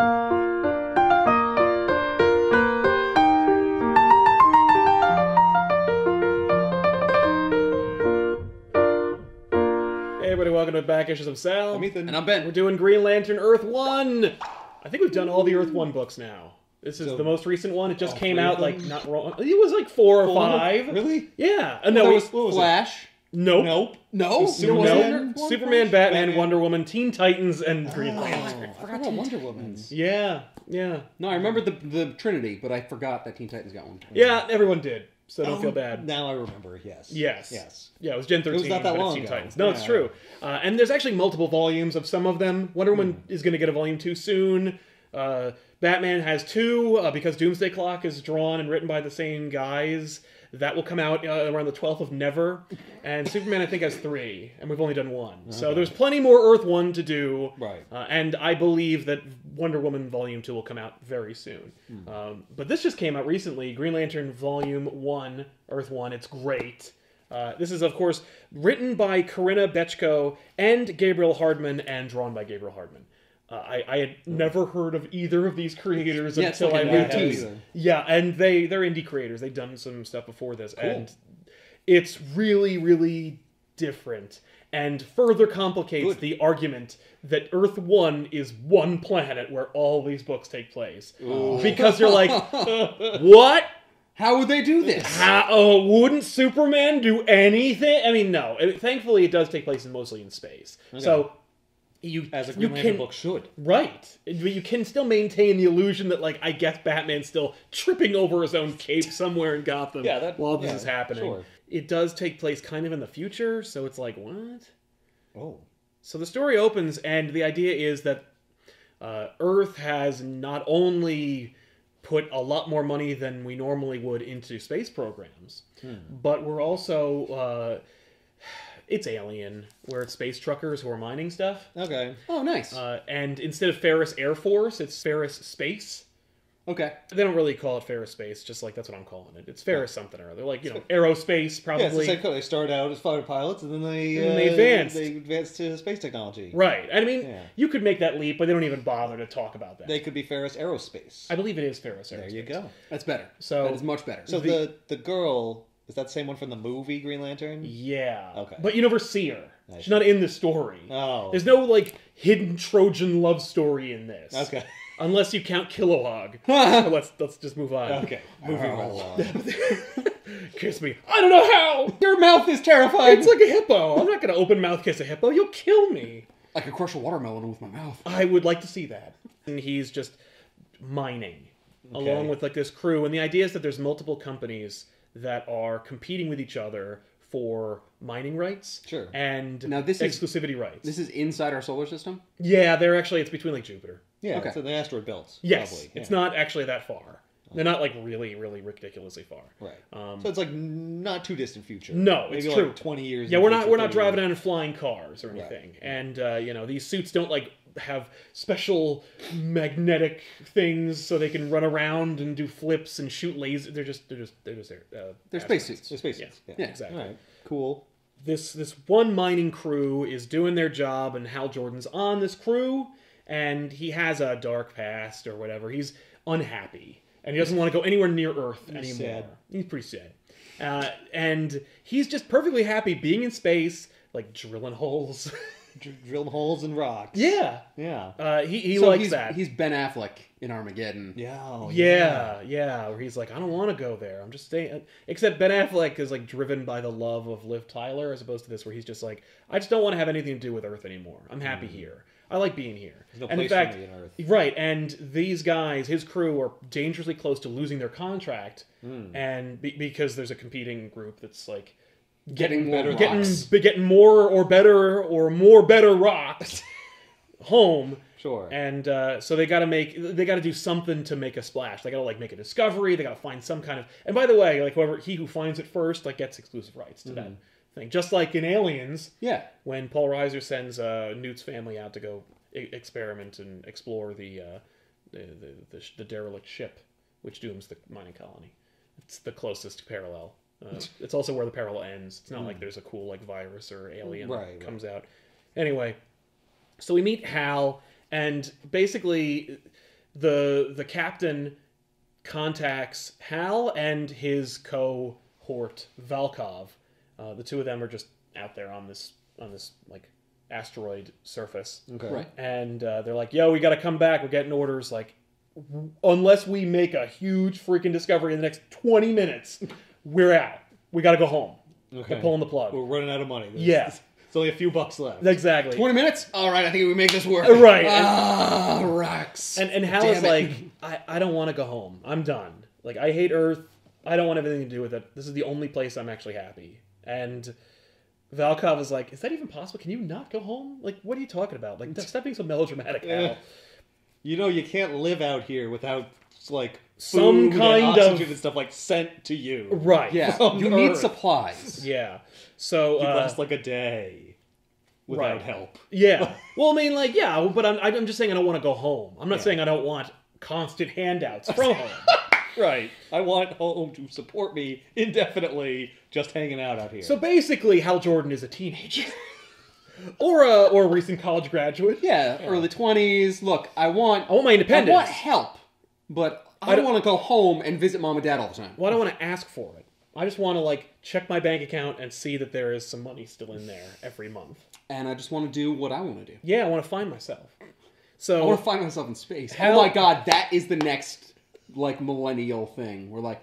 Hey everybody, welcome to Back Issues of Sal. I'm Ethan. And I'm Ben. We're doing Green Lantern Earth 1! I think we've done all the Earth 1 books now. This is the most recent one. It just came out, like, not wrong. It was like 4 or 5. Really? Yeah. What No, was Flash. Nope. Nope. No. Superman? Nope. Superman, Batman, Wonder Woman, Teen Titans, and Green Oh, Lantern. I forgot about Wonder Woman. Yeah. Yeah. No, I remember the Trinity, but I forgot that Teen Titans got one. Yeah, everyone did. So don't feel bad. Now I remember, yes. Yes. Yes. Yeah, it was Gen 13. It was not that but it's long Teen ago. Titans. No, it's Yeah. true. And there's actually multiple volumes of some of them. Wonder Woman is going to get a volume 2 soon. Batman has 2 because Doomsday Clock is drawn and written by the same guys. That will come out around the 12th of Never. And Superman, I think, has 3. And we've only done 1. So there's plenty more Earth 1 to do. Right. And I believe that Wonder Woman Volume 2 will come out very soon. But this just came out recently. Green Lantern Volume 1, Earth 1. It's great. This is, of course, written by Corinna Bechko and Gabriel Hardman and drawn by Gabriel Hardman. I had never heard of either of these creators until I read these. Yeah, and they're indie creators. They've done some stuff before this, and it's really, really different and further complicates the argument that Earth 1 is one planet where all these books take place. Because you're like, what? How would they do this? Wouldn't Superman do anything? I mean, no. Thankfully, it does take place mostly in space. Okay. So as a Green Lantern book should. Right. But you can still maintain the illusion that, like, I guess Batman's still tripping over his own cape somewhere in Gotham while this is happening. Sure. It does take place kind of in the future, so it's like, what? Oh. So the story opens, and the idea is that Earth has not only put a lot more money than we normally would into space programs, but we're also... it's Alien, where it's space truckers who are mining stuff. Okay. Oh, nice. And instead of Ferris Air Force, it's Ferris Space. Okay. They don't really call it Ferris Space, just like that's what I'm calling it. It's Ferris something or other. Like, you know, aerospace, probably. Yeah, it's the same code. They start out as fighter pilots, and then they advance. They advance to space technology. Right. I mean, you could make that leap, but they don't even bother to talk about that. They could be Ferris Aerospace. I believe it is Ferris Aerospace. There you go. That's better. So that is much better. So the girl... Is that the same one from the movie Green Lantern? Yeah. Okay. But you never see her. She's not in the story. Oh. There's no, like, hidden Trojan love story in this. Okay. Unless you count Kilowog. So let's just move on. Okay. Moving right along. Kiss me. I don't know how! Your mouth is terrifying! It's like a hippo. I'm not going to open mouth kiss a hippo. You'll kill me. I could crush a watermelon with my mouth. I would like to see that. And he's just mining. Along with, like, this crew. And the idea is that there's multiple companies that are competing with each other for mining rights and now this exclusivity rights. This is inside our solar system? Yeah, it's between, like, Jupiter. Yeah, okay. it's in the asteroid belt. Yes, probably. it's not actually that far. They're not, like, really, really ridiculously far. Right. So it's, like, not too distant future. No, maybe it's true. Like 20 years. Yeah, we're not driving around in flying cars or anything. Right. And, you know, these suits don't, like, have special magnetic things so they can run around and do flips and shoot lasers. They're just there. They're spacesuits. They're spacesuits. Yeah, exactly. All right. Cool. This one mining crew is doing their job, and Hal Jordan's on this crew, and he has a dark past or whatever. He's unhappy, and he doesn't want to go anywhere near Earth anymore. Sad. He's pretty sad. And he's just perfectly happy being in space, like drilling holes. Drilling holes in rocks. Yeah. Yeah. He likes that. He's Ben Affleck in Armageddon. Yeah. Where he's like, I don't want to go there. I'm just staying. Except Ben Affleck is, like, driven by the love of Liv Tyler, as opposed to this, where he's just like, I just don't want to have anything to do with Earth anymore. I'm happy here. I like being here. There's no and place in fact, for me in Earth. Right, and these guys, his crew, are dangerously close to losing their contract, and because there's a competing group that's, like, getting more or better rocks home. Sure. And so they got to do something to make a splash. They got to, like, make a discovery. They got to find some kind of. And by the way, like, he who finds it first, like, gets exclusive rights to that thing. Just like in Aliens. Yeah. When Paul Reiser sends Newt's family out to go experiment and explore the derelict ship, which dooms the mining colony. It's the closest parallel. It's also where the parallel ends. It's not like there's a cool, like, virus or alien that comes out. Anyway, so we meet Hal, and basically the captain contacts Hal and his cohort Valkov. The two of them are just out there on this like asteroid surface. Okay. Right. And they're like, "Yo, we got to come back. We're getting orders. Like, unless we make a huge freaking discovery in the next 20 minutes, we're out. We got to go home." Okay. They're pulling the plug. We're running out of money. Yeah. It's only a few bucks left. Exactly. 20 minutes? All right, I think we make this work. Right. Ah, Rex. And Hal is like, I don't want to go home. I'm done. Like, I hate Earth. I don't want anything to do with it. This is the only place I'm actually happy. And Valkov is like, is that even possible? Can you not go home? Like, what are you talking about? Like, stop being so melodramatic, Hal. You know, you can't live out here without, like, Some food kind and oxygen of... and stuff, like, sent to you. Right. Yeah, From you need Earth. supplies. Yeah. So, You last, like, a day without right. help. Yeah. Well, I mean, like, yeah, but I'm just saying I don't want to go home. I'm not saying I don't want constant handouts from home. Right. I want home to support me indefinitely just hanging out here. So basically, Hal Jordan is a teenager. or a recent college graduate. Yeah, early 20s. Look, I want my independence. I want help, but I don't want to go home and visit mom and dad all the time. Well, I don't want to ask for it. I just want to, like, check my bank account and see that there is some money still in there every month. And I just want to do what I want to do. Yeah, I want to find myself. I So want to find myself in space. Hal- Oh my god, that is the next, like, millennial thing. We're like,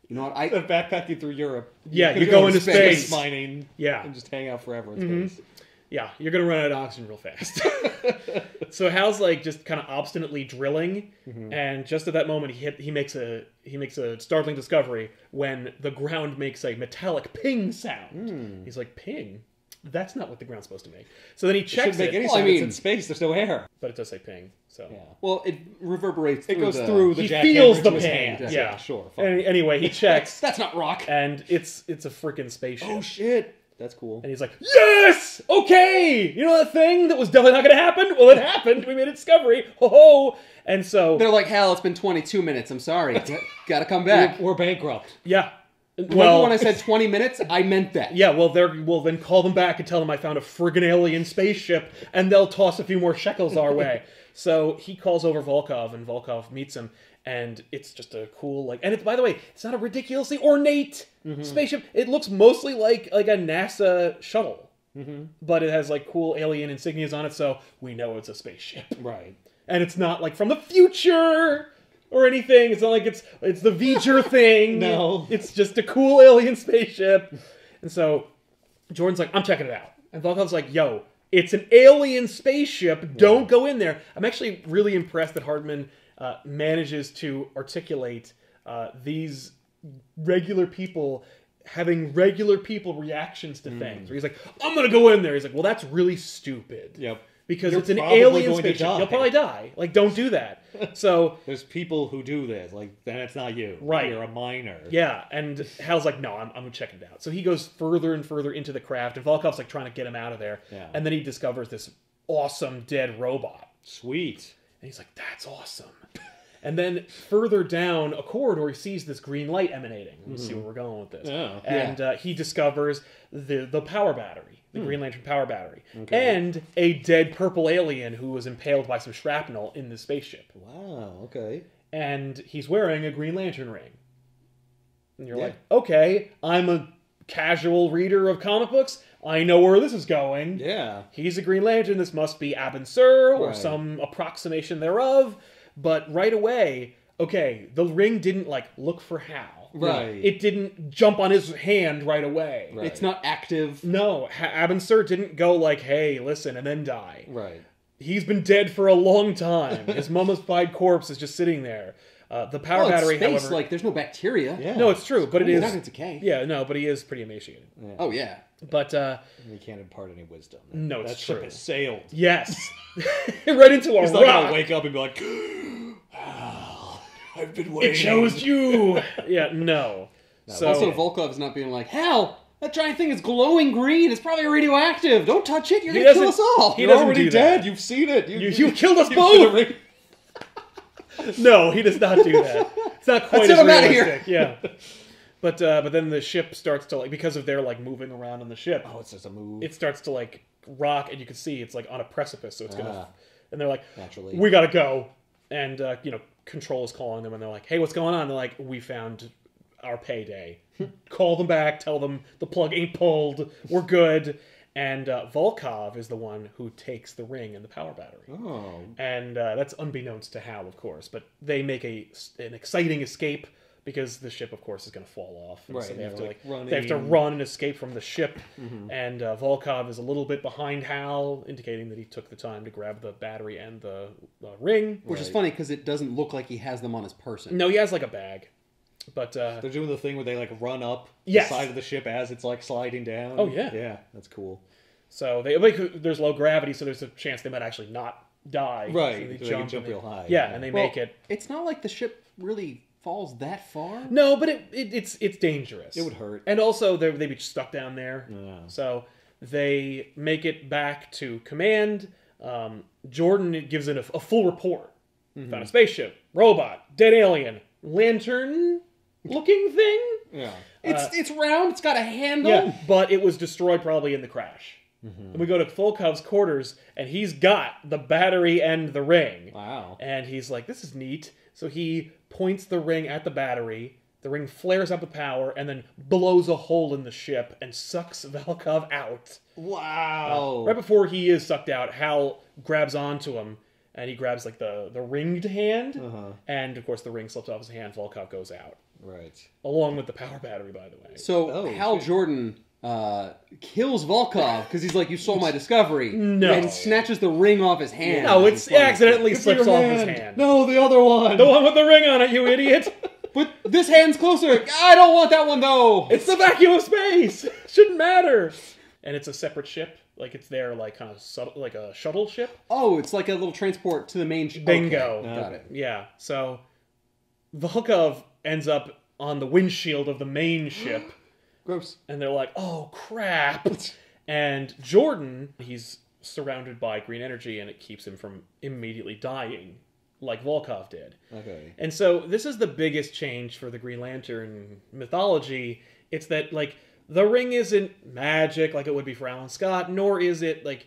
you know what, backpacking through Europe. Yeah, could you go into space space. mining. Yeah. And just hang out forever in space. yeah, you're going to run out of oxygen real fast. So Hal's, like, just kind of obstinately drilling, and just at that moment he makes a startling discovery when the ground makes a metallic ping sound. He's like, ping? That's not what the ground's supposed to make. So then he It checks shouldn't make any it, sense. I mean- It's in space. There's no air. but it does say ping. So Yeah. well, it reverberates It through goes the... through the he jackhammer feels the to his pain. hand. Yeah, sure. Fine. Anyway, he checks, That's not rock. and it's a freaking spaceship. Oh shit. That's cool. And he's like, yes! Okay! You know that thing that was definitely not going to happen? Well, it happened. We made a discovery. Ho ho! And so... They're like, Hal, it's been 22 minutes. I'm sorry. Gotta come back. We're bankrupt. Yeah. Well, when I said 20 minutes, I meant that. Yeah, well, we'll then call them back and tell them I found a friggin' alien spaceship, and they'll toss a few more shekels our way. So he calls over Volkov, and Volkov meets him, and it's just a cool, like... And, by the way, it's not a ridiculously ornate spaceship. It looks mostly like a NASA shuttle. But it has, like, cool alien insignias on it, so we know it's a spaceship. Right. And it's not, like, from the future... or anything. It's not like it's the V'ger thing. No. It's just a cool alien spaceship. And so Jordan's like, I'm checking it out. And Volkov's like, yo, it's an alien spaceship. Don't go in there. I'm actually really impressed that Hardman manages to articulate these regular people having regular people reactions to things. Where he's like, I'm going to go in there. He's like, well, that's really stupid. Yep. Because You're it's an probably alien going to spaceship. die. You'll probably die. Like, don't do that. So... There's people who do this. Like, then it's not you. Right. You're a miner. Yeah, and Hal's like, no, I'm going to check it out. So he goes further and further into the craft, and Volkov's like trying to get him out of there. Yeah. And then he discovers this awesome dead robot. Sweet. And he's like, that's awesome. And then further down a corridor, he sees this green light emanating. Let's see where we're going with this. Oh, And he discovers the power battery, the Green Lantern power battery, and a dead purple alien who was impaled by some shrapnel in the spaceship. Wow, okay. And he's wearing a Green Lantern ring. And you're Yeah. like, okay, I'm a casual reader of comic books. I know where this is going. Yeah. He's a Green Lantern. This must be Abin Sur or Right. some approximation thereof. But right away, okay, the ring didn't, like, look for Hal. Right. It didn't jump on his hand right away. Right. It's not active. No, Abin Sur didn't go like, hey, listen, and then die. Right. He's been dead for a long time. His mummified corpse is just sitting there. The power Well, it's battery, space, however... like, there's no bacteria. Yeah. No, it's true, but it It's is... not going to decay. Yeah, no, but he is pretty emaciated. Yeah. Oh, yeah. But, You can't impart any wisdom. No, it's that ship true. has sailed. yes. right into a He's not rock. gonna wake up and be like, "Hal, I've been waiting." It chose you. Yeah, no. So, Also, Volkov's not being like, Hal, that giant thing is glowing green. It's probably radioactive. Don't touch it. You're He going to kill doesn't- us all. he You're doesn't already do dead. that. You've seen it. You killed us you've both! been no, he does not do that. It's not quite That's as it, I'm outta here. realistic. Yeah. But then the ship starts to, like, because of their, like, moving around on the ship, Oh, it's just a move. it starts to, like, rock, and you can see it's, like, on a precipice, so it's gonna... Ah. And they're like, Naturally. we gotta go. And Control is calling them, and they're like, "Hey, what's going on?" They're like, "We found our payday. Call them back. Tell them the plug ain't pulled. We're good." And Volkov is the one who takes the ring and the power battery. Oh. And that's unbeknownst to Hal, of course. But they make an exciting escape because the ship, of course, is going to fall off. And Right. so they have to run they have to in. run and escape from the ship. And Volkov is a little bit behind Hal, indicating that he took the time to grab the battery and the ring. Which is funny because it doesn't look like he has them on his person. No, he has like a bag. But They're doing the thing where they like run up Yes. the side of the ship as it's like sliding down. Oh, yeah. Yeah, that's cool. so there's low gravity, so there's a chance they might actually not die. Right, So they so they can jump and real high. Yeah, and they Well, make it. It's not like the ship really falls that far. No, but it's dangerous. It would hurt. And also, they'd be stuck down there. Yeah. So they make it back to command. Jordan gives it a full report. Found a spaceship, robot, dead alien, lantern-looking thing. Yeah. It's round. It's got a handle. Yeah, but it was destroyed probably in the crash. And we go to Volkov's quarters, and he's got the battery and the ring. Wow. And he's like, "This is neat." So he points the ring at the battery. The ring flares up with power and then blows a hole in the ship and sucks Volkov out. Wow. Right before he is sucked out, Hal grabs onto him, and he grabs like the ringed hand. And of course, the ring slips off his hand. Volkov goes out, Right. along with the power battery, by the way. So Oh, Hal shit. Jordan kills Volkov because he's like, "You stole my discovery." No. And snatches the ring off his hand. No, it's accidentally Good for slips your off his hand. No, the other one. The one with the ring on it, you idiot! But this hand's closer. I don't want that one though. It's the vacuum of space. Shouldn't matter. And it's a separate ship, like it's there, like kind of subtle, like a shuttle ship. Oh, it's like a little transport to the main ship. Bingo. Okay, got it. Yeah. So Volkov ends up on the windshield of the main ship, Gross. and they're like, "Oh crap!" And Jordan, he's surrounded by green energy, and it keeps him from immediately dying, like Volkov did. Okay. And so this is the biggest change for the Green Lantern mythology. It's that, like, the ring isn't magic like it would be for Alan Scott, nor is it, like,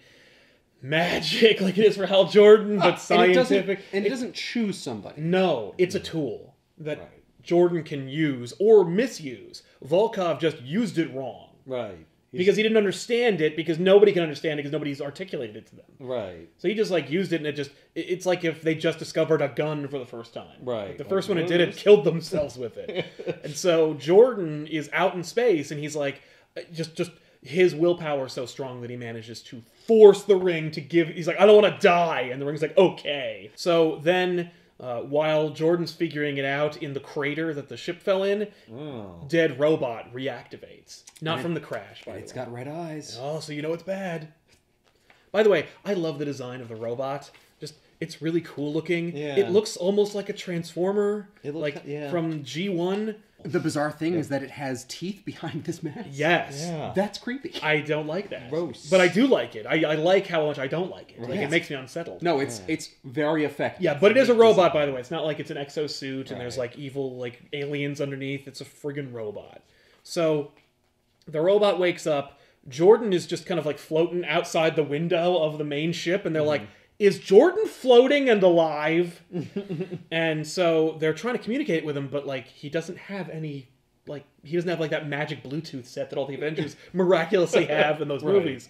magic like it is for Hal Jordan, but scientific. And it doesn't choose somebody. No, it's a tool that Right. Jordan can use or misuse. Volkov just used it wrong. Right. Because he didn't understand it, because nobody can understand it, because nobody's articulated it to them. Right. So he just, like, used it, and it's like if they just discovered a gun for the first time. Right. Like, the first one Like, it did it, killed themselves with it. And so Jordan is out in space, and he's like, just his willpower is so strong that he manages to force the ring to give, he's like, "I don't want to die," and the ring's like, "Okay." So then, while Jordan's figuring it out in the crater that the ship fell in, Oh. dead robot reactivates. Not from the crash, by the way. It's got red eyes. Oh, so you know it's bad. By the way, I love the design of the robot. Just, it's really cool looking. Yeah. It looks almost like a Transformer, It looks like yeah. from G1. The bizarre thing is that it has teeth behind this mask. Yes. Yeah. That's creepy. I don't like that. Gross. But I do like it. I like how much I don't like it. Like, Yes. it makes me unsettled. No, it's very effective. Yeah, but it is a robot, by the way. It's not like it's an exosuit and there's, Right. like, evil, like, aliens underneath. It's a friggin' robot. So, the robot wakes up. Jordan is just kind of, like, floating outside the window of the main ship, and they're like, "Is Jordan floating and alive?" And so they're trying to communicate with him, but, like, he doesn't have any, like, he doesn't have, like, that magic Bluetooth set that all the Avengers miraculously have in those Right. movies.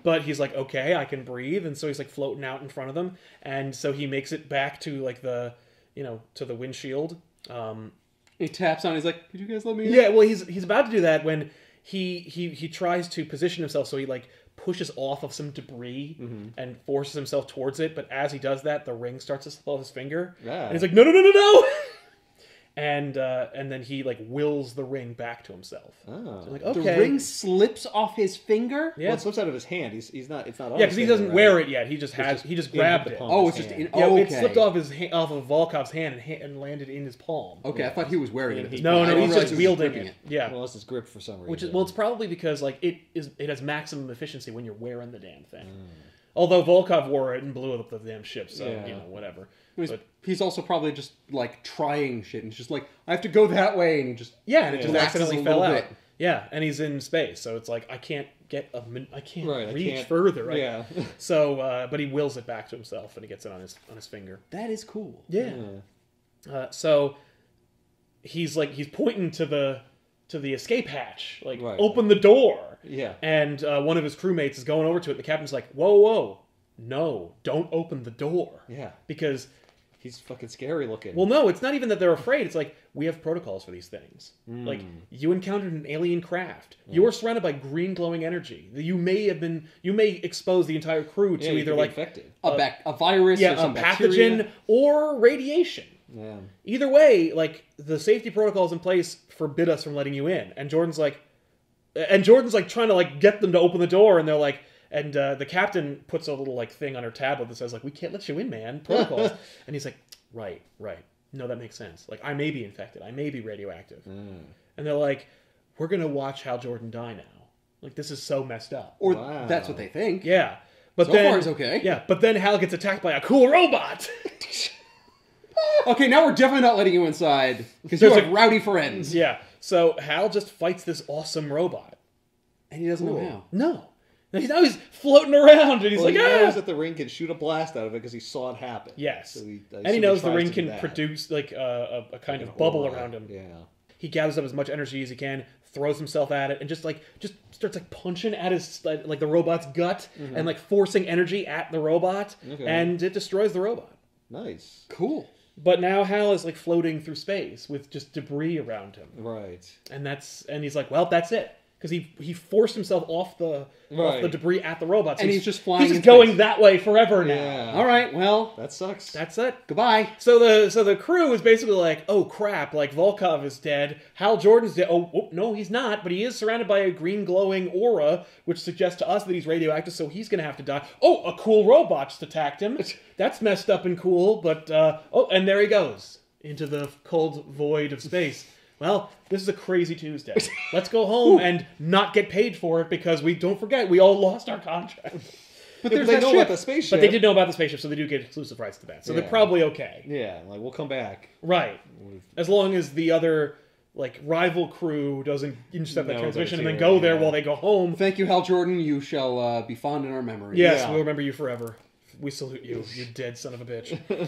But he's like, "Okay, I can breathe," and so he's, like, floating out in front of them, and so he makes it back to, like, to the windshield. He taps on it, he's like, "Could you guys let me in?" Yeah, well, he's about to do that when he tries to position himself, so he, like, pushes off of some debris and forces himself towards it, but as he does that, the ring starts to slip off his finger. Yeah. And he's like, "No, no, no, no, no!" And then he, like, wills the ring back to himself. Oh. So, like, The okay. ring slips off his finger? Yeah. Well, it slips out of his hand. He's not. It's not. On Yeah, his because he finger, doesn't right? wear it yet. He just just grabbed in the it. palm. Oh, His it's just hand. in... Yeah, okay. it slipped off off of Volkov's hand and landed in his palm. Okay, I thought he was wearing it. at this No, point. I no, didn't he's realize just he was wielding gripping it. Yeah. Well, it's gripped for some reason. Which is, well, it's probably because, like, it has maximum efficiency when you're wearing the damn thing. Although Volkov wore it and blew up the damn ship, so Yeah. whatever. He's, But he's also probably just, like, trying shit, and he's just like, "I have to go that way," and he just... yeah, and it just relaxes accidentally a fell little out. bit. Yeah, and he's in space, so it's like I can't reach can't- further. Right? Yeah. So, but he wills it back to himself, and he gets it on his finger. That is cool. Yeah. So he's pointing to the escape hatch, like Right. open the door. Yeah. And one of his crewmates is going over to it. And the captain's like, whoa, no, don't open the door. Yeah. Because He's fucking scary looking. well, no, it's not even that they're afraid. It's like we have protocols for these things. Like you encountered an alien craft. You are surrounded by green glowing energy. You may expose the entire crew to yeah, you either could be like infected. A virus or a some pathogen bacteria. or radiation. Yeah. Either way, like the safety protocols in place forbid us from letting you in. And Jordan's like trying to like get them to open the door, and they're like, and the captain puts a little like thing on her tablet that says like, we can't let you in, man. Protocols. And he's like, right. No, that makes sense. Like I may be infected. I may be radioactive. And they're like, we're gonna watch Hal Jordan die now. Like this is so messed up. Or Wow. that's what they think. Yeah. But So then, far it's okay. Yeah, but then Hal gets attacked by a cool robot. Okay, now we're definitely not letting you inside because you There's have rowdy friends. Yeah. So Hal just fights this awesome robot. And he doesn't Cool. know how. No. Now he's floating around, and he's Well, like, he ah! knows that the ring can shoot a blast out of it because he saw it happen. Yes. So And he knows the tries ring to do can that. produce like a kind An of bubble aura. around him. Yeah. He gathers up as much energy as he can, throws himself at it, and just starts like punching at his like the robot's gut and like forcing energy at the robot, Okay. and it destroys the robot. Nice. Cool. But now Hal is like floating through space with just debris around him, Right. and he's like, well, that's it, because he forced himself off the debris at the robot, so And he's just flying He's in just going space. that way forever now. Yeah. All right, well, That sucks. That's it. goodbye. So the crew is basically like, oh crap, like Volkov is dead, Hal Jordan's dead. Oh no, he's not, but he is surrounded by a green glowing aura, which suggests to us that he's radioactive, so he's gonna have to die. Oh, a cool robot just attacked him. That's messed up and cool, but and there he goes into the cold void of space. Well, this is a crazy Tuesday. Let's go home and not get paid for it because don't forget, we all lost our contract. But Yeah, there's but they that know ship. about the spaceship. But they did know about the spaceship, so they do get exclusive rights to that. So Yeah. they're probably okay. Yeah, like we'll come back. Right. As long as the other like rival crew doesn't intercept that No, transmission but and then it's go here, there yeah. while they go home. Thank you, Hal Jordan. You shall be fond in our memory. Yes, Yeah. we'll remember you forever. We salute you, you dead son of a bitch.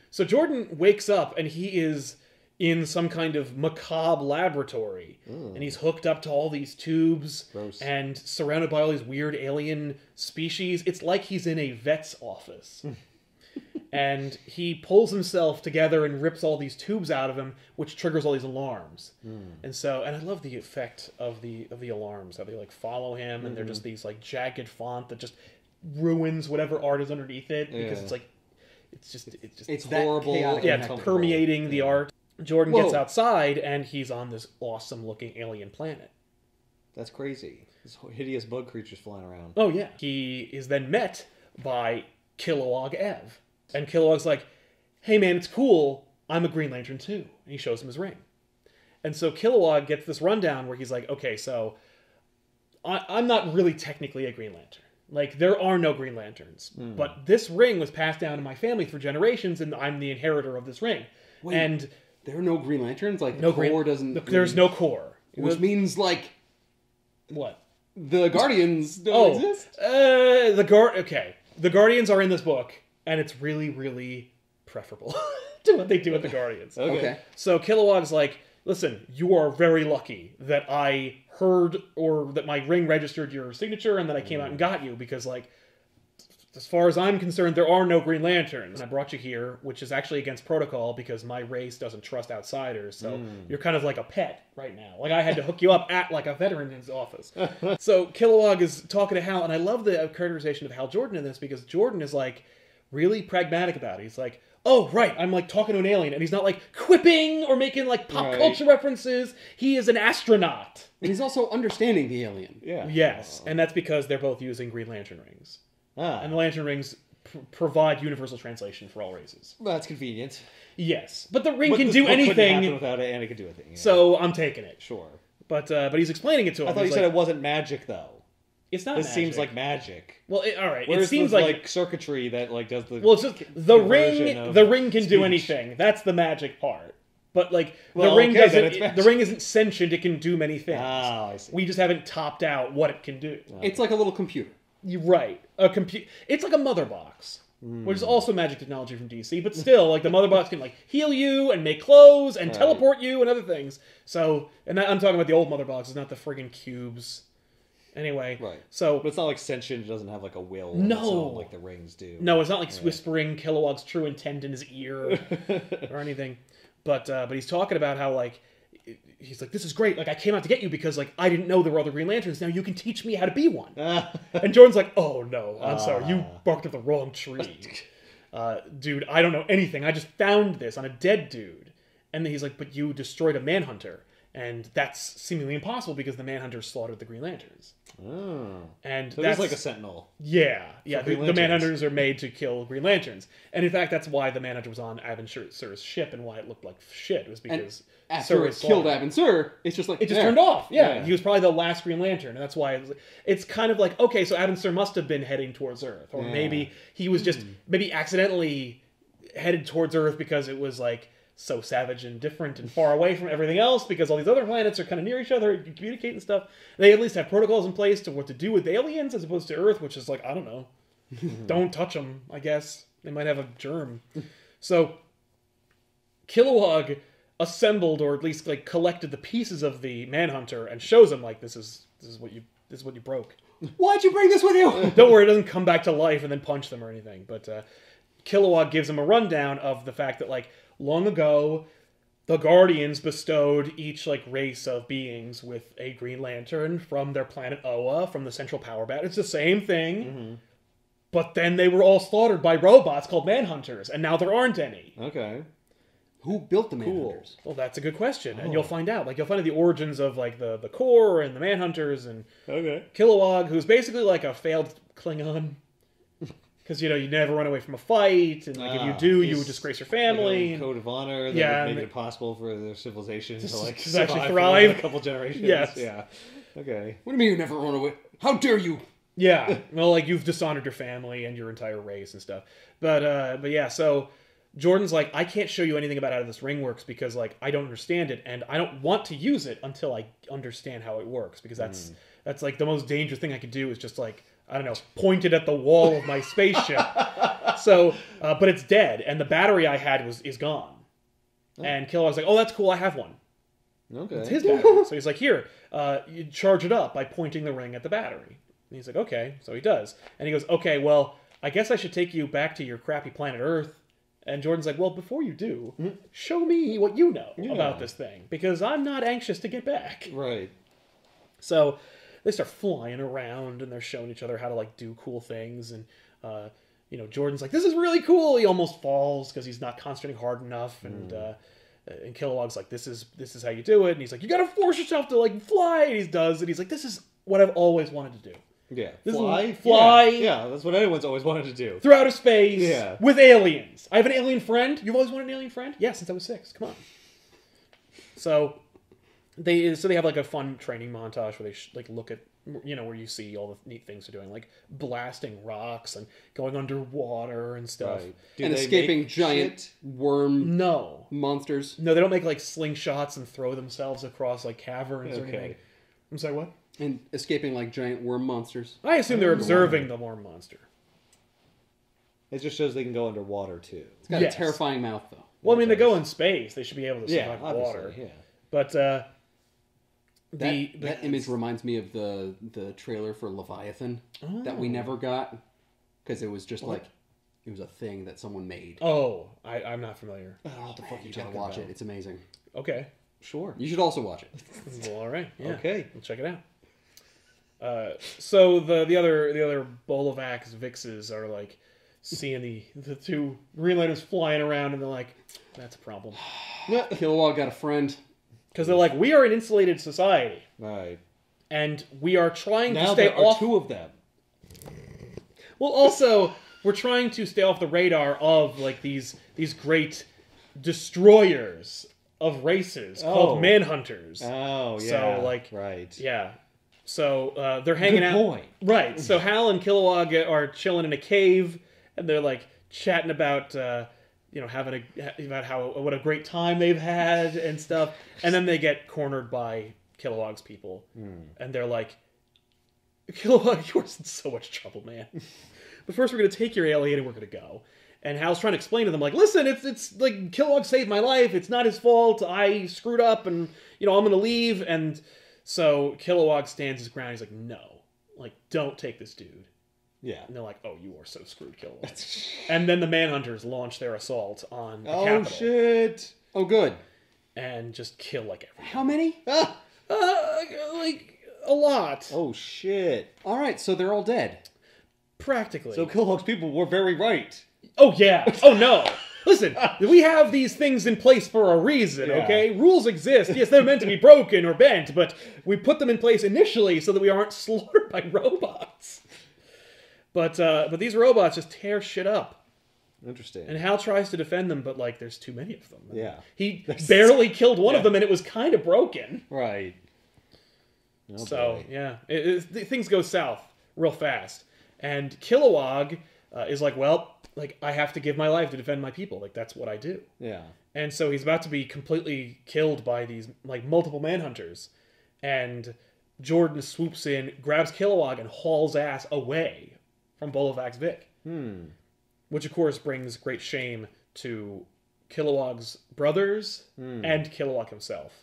So Jordan wakes up and he is in some kind of macabre laboratory. And he's hooked up to all these tubes Gross. and surrounded by all these weird alien species. It's like he's in a vet's office. And he pulls himself together and rips all these tubes out of him, which triggers all these alarms. And I love the effect of the alarms, how they like follow him, and they're just these like jagged font that just ruins whatever art is underneath it because Yeah. it's just It's that horrible. chaotic yeah, and it's uncomfortable. permeating the Yeah. art. Jordan Whoa. gets outside and he's on this awesome looking alien planet. That's crazy. This hideous bug creatures flying around. Oh yeah. He is then met by Kilowog Ev. And Kilowog's like, hey man, it's cool. I'm a Green Lantern too. And he shows him his ring. And so Kilowog gets this rundown where he's like, okay, so I'm not really technically a Green Lantern. Like, there are no Green Lanterns. But this ring was passed down to my family for generations, and I'm the inheritor of this ring. Wait, and there are no Green Lanterns? Like, no the core Green, doesn't... there's no core. Which means, like, What? the Guardians don't exist? Okay. The Guardians are in this book, and it's really, really preferable to what they do with the Guardians. Okay. So Kilowog's like, listen, you are very lucky that I heard or that my ring registered your signature and that I came out and got you because, like, as far as I'm concerned, there are no Green Lanterns. I brought you here, which is actually against protocol because my race doesn't trust outsiders. So you're kind of like a pet right now. Like, I had to hook you up at, like, a veteran's office. So Kilowog is talking to Hal, and I love the characterization of Hal Jordan in this because Jordan is, like, really pragmatic about it. He's like, oh, right, I'm, like, talking to an alien. And he's not, like, quipping or making, like, pop culture references. He is an astronaut. And he's also understanding the alien. Yeah. Yes, and that's because they're both using Green Lantern rings. And the Lantern rings provide universal translation for all races. Well, that's convenient. Yes, but the ring But can this do book couldn't happen anything, without it, and it could do anything. Yeah. so I'm taking it. Sure. But he's explaining it to him. I thought you He's said like, it wasn't magic, though. it's not. This magic. seems like magic. Well, all right. Where's It seems the, like circuitry that like does the well, it's just the conversion ring. of The ring can do speech? anything. That's the magic part. But like Well, the ring okay, then it's doesn't. magic. The ring isn't sentient. It can do many things. Oh, I see. We just haven't topped out what it can do. It's like a little computer. You're right. It's like a mother box, which is also magic technology from DC. But still, like the mother box can like heal you and make clothes and teleport you and other things. So, and I'm talking about the old mother boxes, not the friggin' cubes. Anyway, Right. So But it's not like sentient. It doesn't have like a will. No. Of its own, like the rings do. no, it's not like whispering Kilowog's true intent in his ear or anything. But he's talking about how like he's like, this is great. Like I came out to get you because like I didn't know there were other Green Lanterns. Now you can teach me how to be one. And Jordan's like, oh no, I'm sorry, you barked up the wrong tree, dude. I don't know anything. I just found this on a dead dude. And then he's like, but you destroyed a Manhunter. And that's seemingly impossible because the Manhunters slaughtered the Green Lanterns. Oh. And So that's there's like a sentinel. yeah. The Green Manhunters are made to kill Green Lanterns. And in fact, that's why the Manhunter was on Abin Sur's ship and why it looked like shit. It was because After Sur it was killed slaughtered. Abin Sur, it's just like It just there. turned off. Yeah. Yeah. He was probably the last Green Lantern, and that's why it's kind of like, okay, so Abin Sur must have been heading towards Earth, or maybe he was just maybe accidentally headed towards Earth because it was like so savage and different and far away from everything else because all these other planets are kind of near each other and can communicate and stuff. They at least have protocols in place to what to do with aliens as opposed to Earth, which is like, I don't know. Don't touch them, I guess. They might have a germ. So Kilowog assembled or at least like collected the pieces of the Manhunter and shows him like this is what you broke. Why'd you bring this with you? Don't worry, it doesn't come back to life and then punch them or anything. But Kilowog gives him a rundown of the fact that like long ago, the Guardians bestowed each like race of beings with a Green Lantern from their planet Oa, from the Central Power Bat. It's the same thing, but then they were all slaughtered by robots called Manhunters, and now there aren't any. Okay. Who built the Manhunters? Well, that's a good question, and you'll find out. Like you'll find out the origins of like the Corps and the Manhunters and Okay. Kilowog, who's basically like a failed Klingon. Because, you never run away from a fight, and like if you do, you he's disgrace your family. Like a code of honor that Yeah, would and make it impossible for their civilization to like to actually survive for thrive. a couple generations. Yes. Yeah. Okay. What do you mean you never run away? How dare you? Yeah, well, like you've dishonored your family and your entire race and stuff. But yeah, so Jordan's like, I can't show you anything about how this ring works because like I don't understand it, and I don't want to use it until I understand how it works because that's like the most dangerous thing I could do is just like, I don't know, pointed at the wall of my spaceship. So, but it's dead, and the battery I had is gone. And Kilowog's like, oh, that's cool, I have one. Okay. It's his battery. So he's like, here, you charge it up by pointing the ring at the battery. And he's like, okay. So he does. And he goes, okay, well, I guess I should take you back to your crappy planet Earth. And Jordan's like, well, before you do, show me what you know about this thing. Because I'm not anxious to get back. Right. So they start flying around, and they're showing each other how to, like, do cool things. And, Jordan's like, this is really cool. He almost falls because he's not concentrating hard enough. And Kilowog's like, this is how you do it. And he's like, you gotta force yourself to, like, fly. And he does. And he's like, this is what I've always wanted to do. Yeah. This is- Fly. fly. Yeah. That's what anyone's always wanted to do. Through outer space. Yeah. With aliens. I have an alien friend. You've always wanted an alien friend? Yeah, since I was 6. Come on. So they have like a fun training montage where they look at where you see all the neat things they're doing, like blasting rocks and going underwater and stuff. Right. Do And they escaping make giant shit? worm No, monsters. they don't make like slingshots and throw themselves across like caverns or Okay. anything. I'm sorry, what? And escaping like giant worm monsters. I assume they're observing the worm monster. It just shows they can go underwater too. It's got Yes. a terrifying mouth, though. Well, I mean, they go in space. They should be able to survive obviously. water. Yeah. But That image reminds me of the trailer for Leviathan that we never got because it was just like it was a thing that someone made. Oh, I'm not familiar. What the fuck You gotta watch it. It's amazing. Okay. Sure. You should also watch it. Well, all right. Yeah. Okay. We'll check it out. So the other Bolovacs Vixes are like seeing the two Green Lanterns flying around, and they're like, "That's a problem," Kilowog got a friend. because they're like, "We are an insulated society, Right. and we are trying to Now stay there are off." two of them. Well, also, we're trying to stay off the radar of like these great destroyers of races called Manhunters. Oh, So, yeah. like, right. Yeah. So they're hanging Good out. point. Right. So Hal and Kilowog are chilling in a cave, and they're like chatting about having about what a great time they've had and stuff, and then they get cornered by Kilowog's people, and they're like, Kilowog, you're in so much trouble, man. But first, we're gonna take your alien and we're gonna go. And Hal's trying to explain to them, like, listen, it's like Kilowog saved my life. It's not his fault. I screwed up, and I'm gonna leave. And so Kilowog stands his ground. He's like, no, like, don't take this dude. Yeah. And they're like, oh, you are so screwed, Kilowog. And then the Manhunters launch their assault on the capital. Oh shit! Oh, good. And just kill like everyone. How many? Like a lot. Oh shit! All right, so they're all dead. Practically. So Kilowog's people were very right. Oh, yeah. Oh, no. Listen, we have these things in place for a reason, okay? Rules exist. Yes, they're meant to be broken or bent, but we put them in place initially so that we aren't slaughtered by robots. But these robots just tear shit up. Interesting. And Hal tries to defend them, but, like, there's too many of them. Yeah. He barely killed one of them, and it was kind of broken. Right. Oh, So, boy. yeah. Things go south real fast. And Kilowog is like, well, like, I have to give my life to defend my people. Like, that's what I do. Yeah. And so he's about to be completely killed by these, like, multiple manhunters. And Jordan swoops in, grabs Kilowog, and hauls ass away from Bolovax Vic. Which, of course, brings great shame to Kilowog's brothers and Kilowog himself.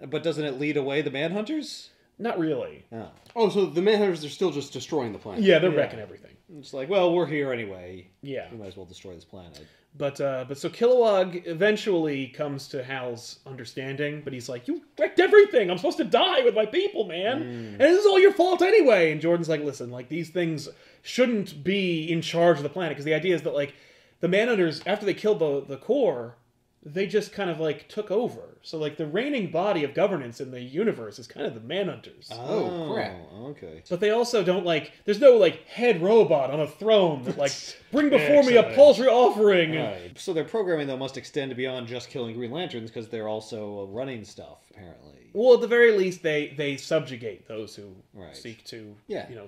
But doesn't it lead away the Manhunters? Not really. Oh. Oh, so the Manhunters are still just destroying the planet. Yeah, they're wrecking everything. It's like, well, we're here anyway. Yeah. We might as well destroy this planet. But so Kilowog eventually comes to Hal's understanding, but he's like, you wrecked everything! I'm supposed to die with my people, man! And this is all your fault anyway! And Jordan's like, listen, like, these things shouldn't be in charge of the planet, because the idea is that, like, the Manhunters, after they killed the core, they just kind of, like, took over. So, like, the reigning body of governance in the universe is kind of the Manhunters. Oh, crap. Okay. But they also don't, like, there's no, like, head robot on a throne that, like, bring before me a paltry offering. Right. So their programming, though, must extend beyond just killing Green Lanterns, because they're also running stuff, apparently. Well, at the very least, they subjugate those who seek to,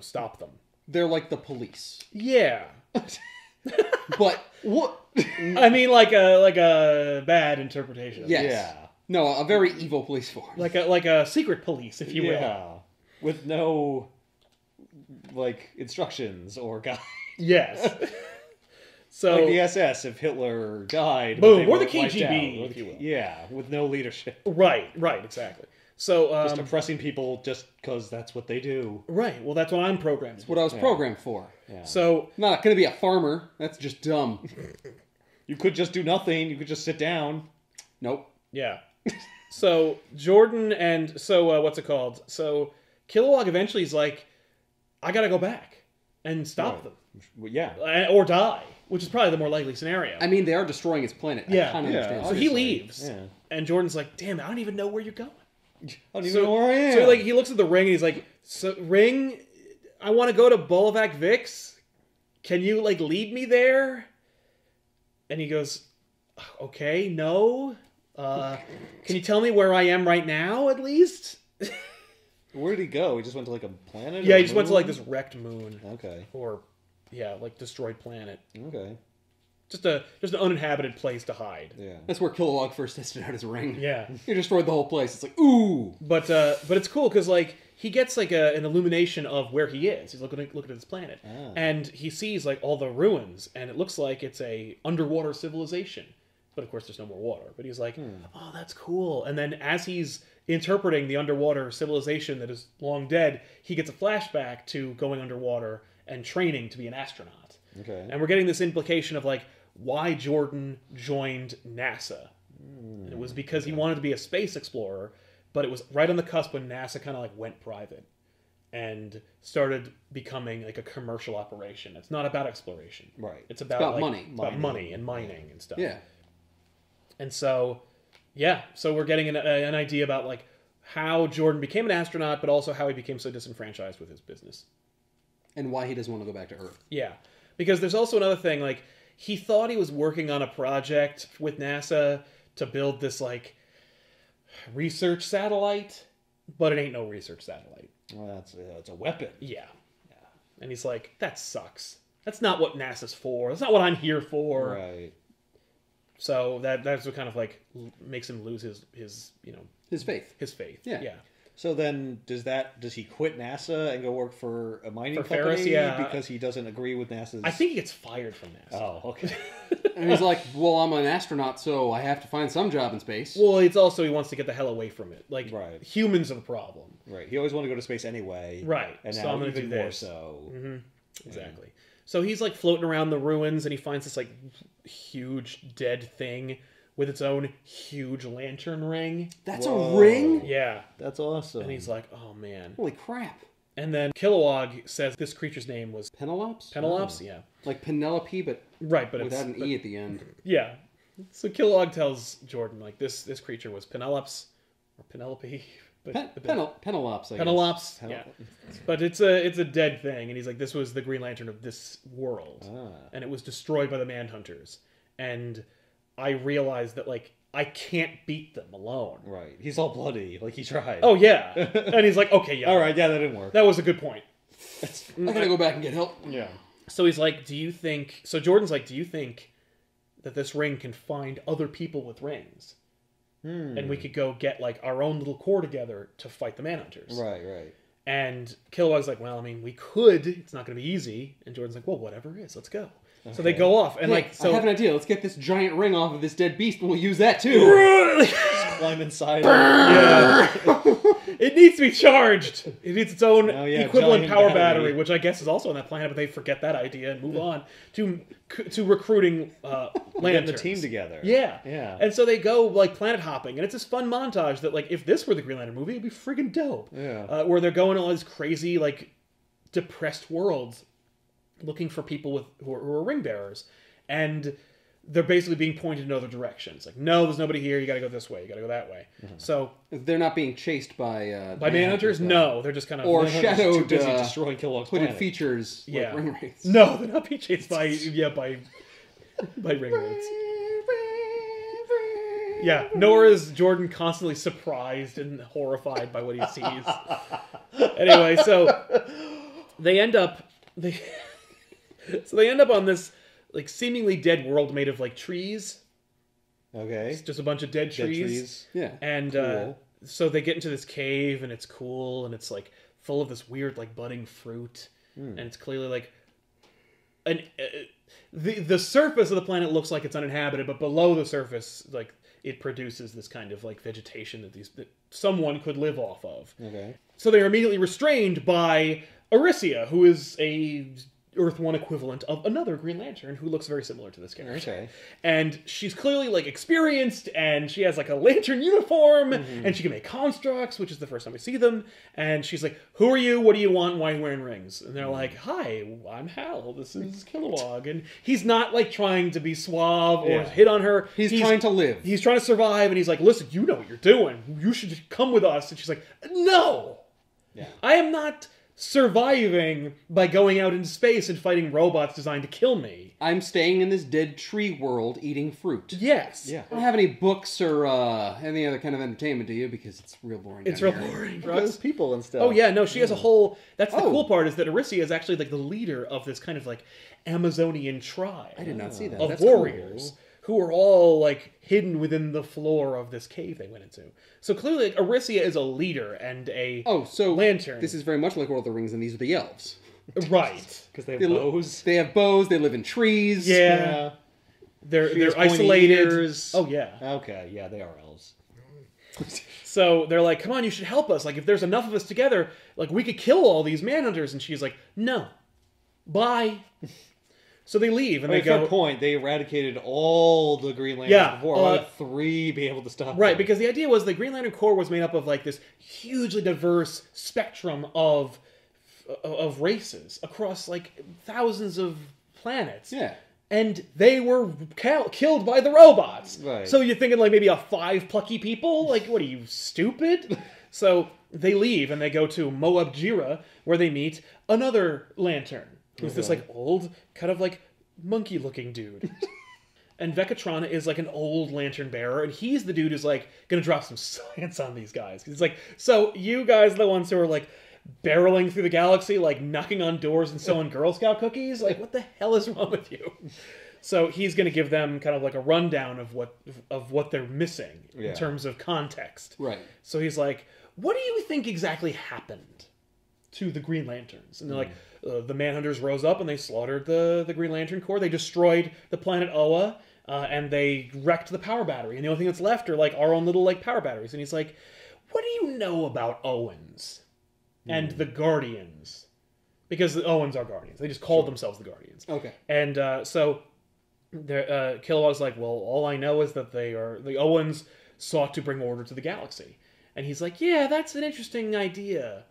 stop them. They're like the police. Yeah. But what? I mean, like a bad interpretation. Yes. Yeah. No, a very evil police force. Like a secret police, if you will. Yeah. With no, like, instructions or guide. Yes. So like the SS, if Hitler died. Boom, they or the were wiped KGB, out. if you will. Yeah, with no leadership. Right, exactly. So Just oppressing people just because that's what they do. right. Well, that's what I'm programmed. That's what I was programmed for. Yeah. So Not going to be a farmer. That's just dumb. You could just do nothing. You could just sit down. Nope. yeah. So Jordan and what's it called? So Kilowog eventually is like, I gotta go back and stop them. Well, yeah. Or die, which is probably the more likely scenario. I mean, they are destroying his planet. Yeah. I kind of Yeah, understand. So he obviously. leaves, Yeah. and Jordan's like, "Damn, I don't even know where you're going." I don't even know where I am. So like he looks at the ring and he's like, "So ring, I want to go to Bolovac Vix. Can you like lead me there?" And he goes, "Okay, no. Can you tell me where I am right now, at least?" Where did he go? He just went to like a planet? Yeah, or he a just went to moon? like this wrecked moon, Okay. or like destroyed planet. Okay. Just an uninhabited place to hide. Yeah. That's where Kilowog first tested out his ring. Yeah. He destroyed the whole place. It's like, ooh. But it's cool because like he gets like an illumination of where he is. He's looking at his planet, and he sees like all the ruins, and it looks like it's a underwater civilization. But of course, there's no more water. But he's like, "Oh, that's cool." And then as he's interpreting the underwater civilization that is long dead, he gets a flashback to going underwater and training to be an astronaut. Okay. And we're getting this implication of like why Jordan joined NASA. It was because he wanted to be a space explorer, but it was right on the cusp when NASA kind of like went private and started becoming like a commercial operation. It's not about exploration. Right. It's about about like, money. It's about money and mining and stuff. Yeah. And so, yeah, so we're getting an idea about like how Jordan became an astronaut, but also how he became so disenfranchised with his business. And why he doesn't want to go back to Earth. Yeah, because there's also another thing, like, he thought he was working on a project with NASA to build this, like, research satellite, but it ain't no research satellite. Well, it's a weapon. Yeah. And he's like, that sucks. That's not what NASA's for. That's not what I'm here for. Right. So that's what kind of like makes him lose his His faith. his faith. Yeah. Yeah. So then, does he quit NASA and go work for a mining company? Ferris, yeah. Because he doesn't agree with NASA's... I think he gets fired from NASA. Oh, okay. And he's like, well, I'm an astronaut, so I have to find some job in space. Well, it's also he wants to get the hell away from it. Like, Right. humans are the problem. Right. He always wanted to go to space anyway. Right. And So now I'm gonna even do more this. so. Mm-hmm. Exactly. So he's like floating around the ruins, and he finds this like huge dead thing with its own huge lantern ring. That's Whoa. a ring? Yeah. That's awesome. And he's like, oh man. Holy crap. And then Kilowog says this creature's name was Penelops? Penelops. Yeah. Like Penelope, but Right, but without it's an E at the end. yeah. So Kilowog tells Jordan like this creature was Penelops or Penelope. But Penelops, I guess. Penelops. Yeah. But it's a dead thing, and he's like, this was the Green Lantern of this world, and it was destroyed by the Manhunters, and I realized that like I can't beat them alone. Right. He's all bloody. Like, he tried. Oh yeah, and he's like, okay, yeah, All right, yeah, that didn't work. that was a good point. I gotta go back and get help. Yeah. So he's like, do you think? So Jordan's like, do you think that this ring can find other people with rings, and we could go get like our own little corps together to fight the Manhunters? Right, right. And Kilowog's like, well, I mean, we could. It's not going to be easy. And Jordan's like, well, whatever it is, let's go. Okay. So they go off, and Hey, like, so I have an idea. Let's get this giant ring off of this dead beast, and we'll use that too. Climb inside. Yeah. It needs to be charged. It needs its own Oh, yeah, equivalent giant power battery. battery, which I guess is also on that planet, but they forget that idea and move on to recruiting Getting lanterns. the team together. Yeah. Yeah. And so they go like planet hopping, and it's this fun montage that like if this were the Green Lantern movie, it'd be freaking dope. Yeah. Where they're going to all these crazy like depressed worlds, looking for people who are ring bearers, and they're basically being pointed in other directions. Like, no, there's nobody here. You got to go this way. You got to go that way. Mm-hmm. So They're not being chased by Manhunters, though. no, they're just kind of Or Too shadowed busy destroying Kilowog's hooded planet. features Yeah. like ring wraiths. No, they're not being chased by ring wraiths. Yeah, nor is Jordan constantly surprised and horrified by what he sees. Anyway, so they end up on this like seemingly dead world made of like trees. Okay. It's just a bunch of dead trees. Yeah. And Cool. so they get into this cave, and it's cool, and it's like full of this weird like budding fruit, and it's clearly like the surface of the planet looks like it's uninhabited, but below the surface, like it produces this kind of like vegetation that someone could live off of. Okay. So they are immediately restrained by Aricia, who is a Earth 1 equivalent of another Green Lantern who looks very similar to this character. Okay. And she's clearly like experienced, and she has like a lantern uniform, and she can make constructs, which is the first time we see them. And she's like, who are you? What do you want? Why are you wearing rings? And they're like, hi, I'm Hal. This is Kilowog. And he's not like trying to be suave or hit on her. He's trying to live. He's trying to survive, and he's like, listen, you know what you're doing. You should come with us. And she's like, no. Yeah. I am not surviving by going out into space and fighting robots designed to kill me. I'm staying in this dead tree world eating fruit. Yes. Yeah. I don't have any books or any other kind of entertainment, do you? Because it's real boring. It's down real here. boring. Those people and stuff. Oh yeah, no, she has a whole. That's the Oh. cool part, is that Aricia is actually like the leader of this kind of like Amazonian tribe I did not see that. of That's warriors who are all like hidden within the floor of this cave they went into. So clearly, like, Aricia is a leader and a Cool. Oh, so lantern. this is very much like Lord of the Rings, and these are the elves. right. Because they have They bows. They have bows. They live in trees. Yeah. They're She has pointy isolated. ears. Oh yeah. Okay, yeah, they are elves. So they're like, come on, you should help us. Like, if there's enough of us together, like, we could kill all these manhunters. And she's like, no. Bye. So they leave, and I they mean, go... fair point. They eradicated all the Green Lanterns Yeah, before. Why would 3 be able to stop Right, them? because the idea was the Green Lantern Corps was made up of, like, this hugely diverse spectrum of races across, like, thousands of planets. Yeah. And they were killed by the robots. Right. So you're thinking, like, maybe 5 plucky people? Like, what are you, stupid? So they leave, and they go to Moab Jira, where they meet another Lantern, who's this, like, old, kind of, like, monkey-looking dude. And Vekatrana is, like, an old Lantern bearer, and he's the dude who's, like, gonna drop some science on these guys. He's like, so you guys are the ones who are, like, barreling through the galaxy, like, knocking on doors and selling Girl Scout cookies? Like, what the hell is wrong with you? So he's going to give them kind of like a rundown of what they're missing in terms of context. Right. So he's like, what do you think exactly happened to the Green Lanterns? And they're like, the Manhunters rose up and they slaughtered the Green Lantern Corps. They destroyed the planet Oa, and they wrecked the power battery. And the only thing that's left are like our own little like power batteries. And he's like, what do you know about Owens and the Guardians? Because the Owens are Guardians. They just called themselves the Guardians. Okay. And so Kilowog's like, well, all I know is that the Owens sought to bring order to the galaxy. And he's like, yeah, that's an interesting idea.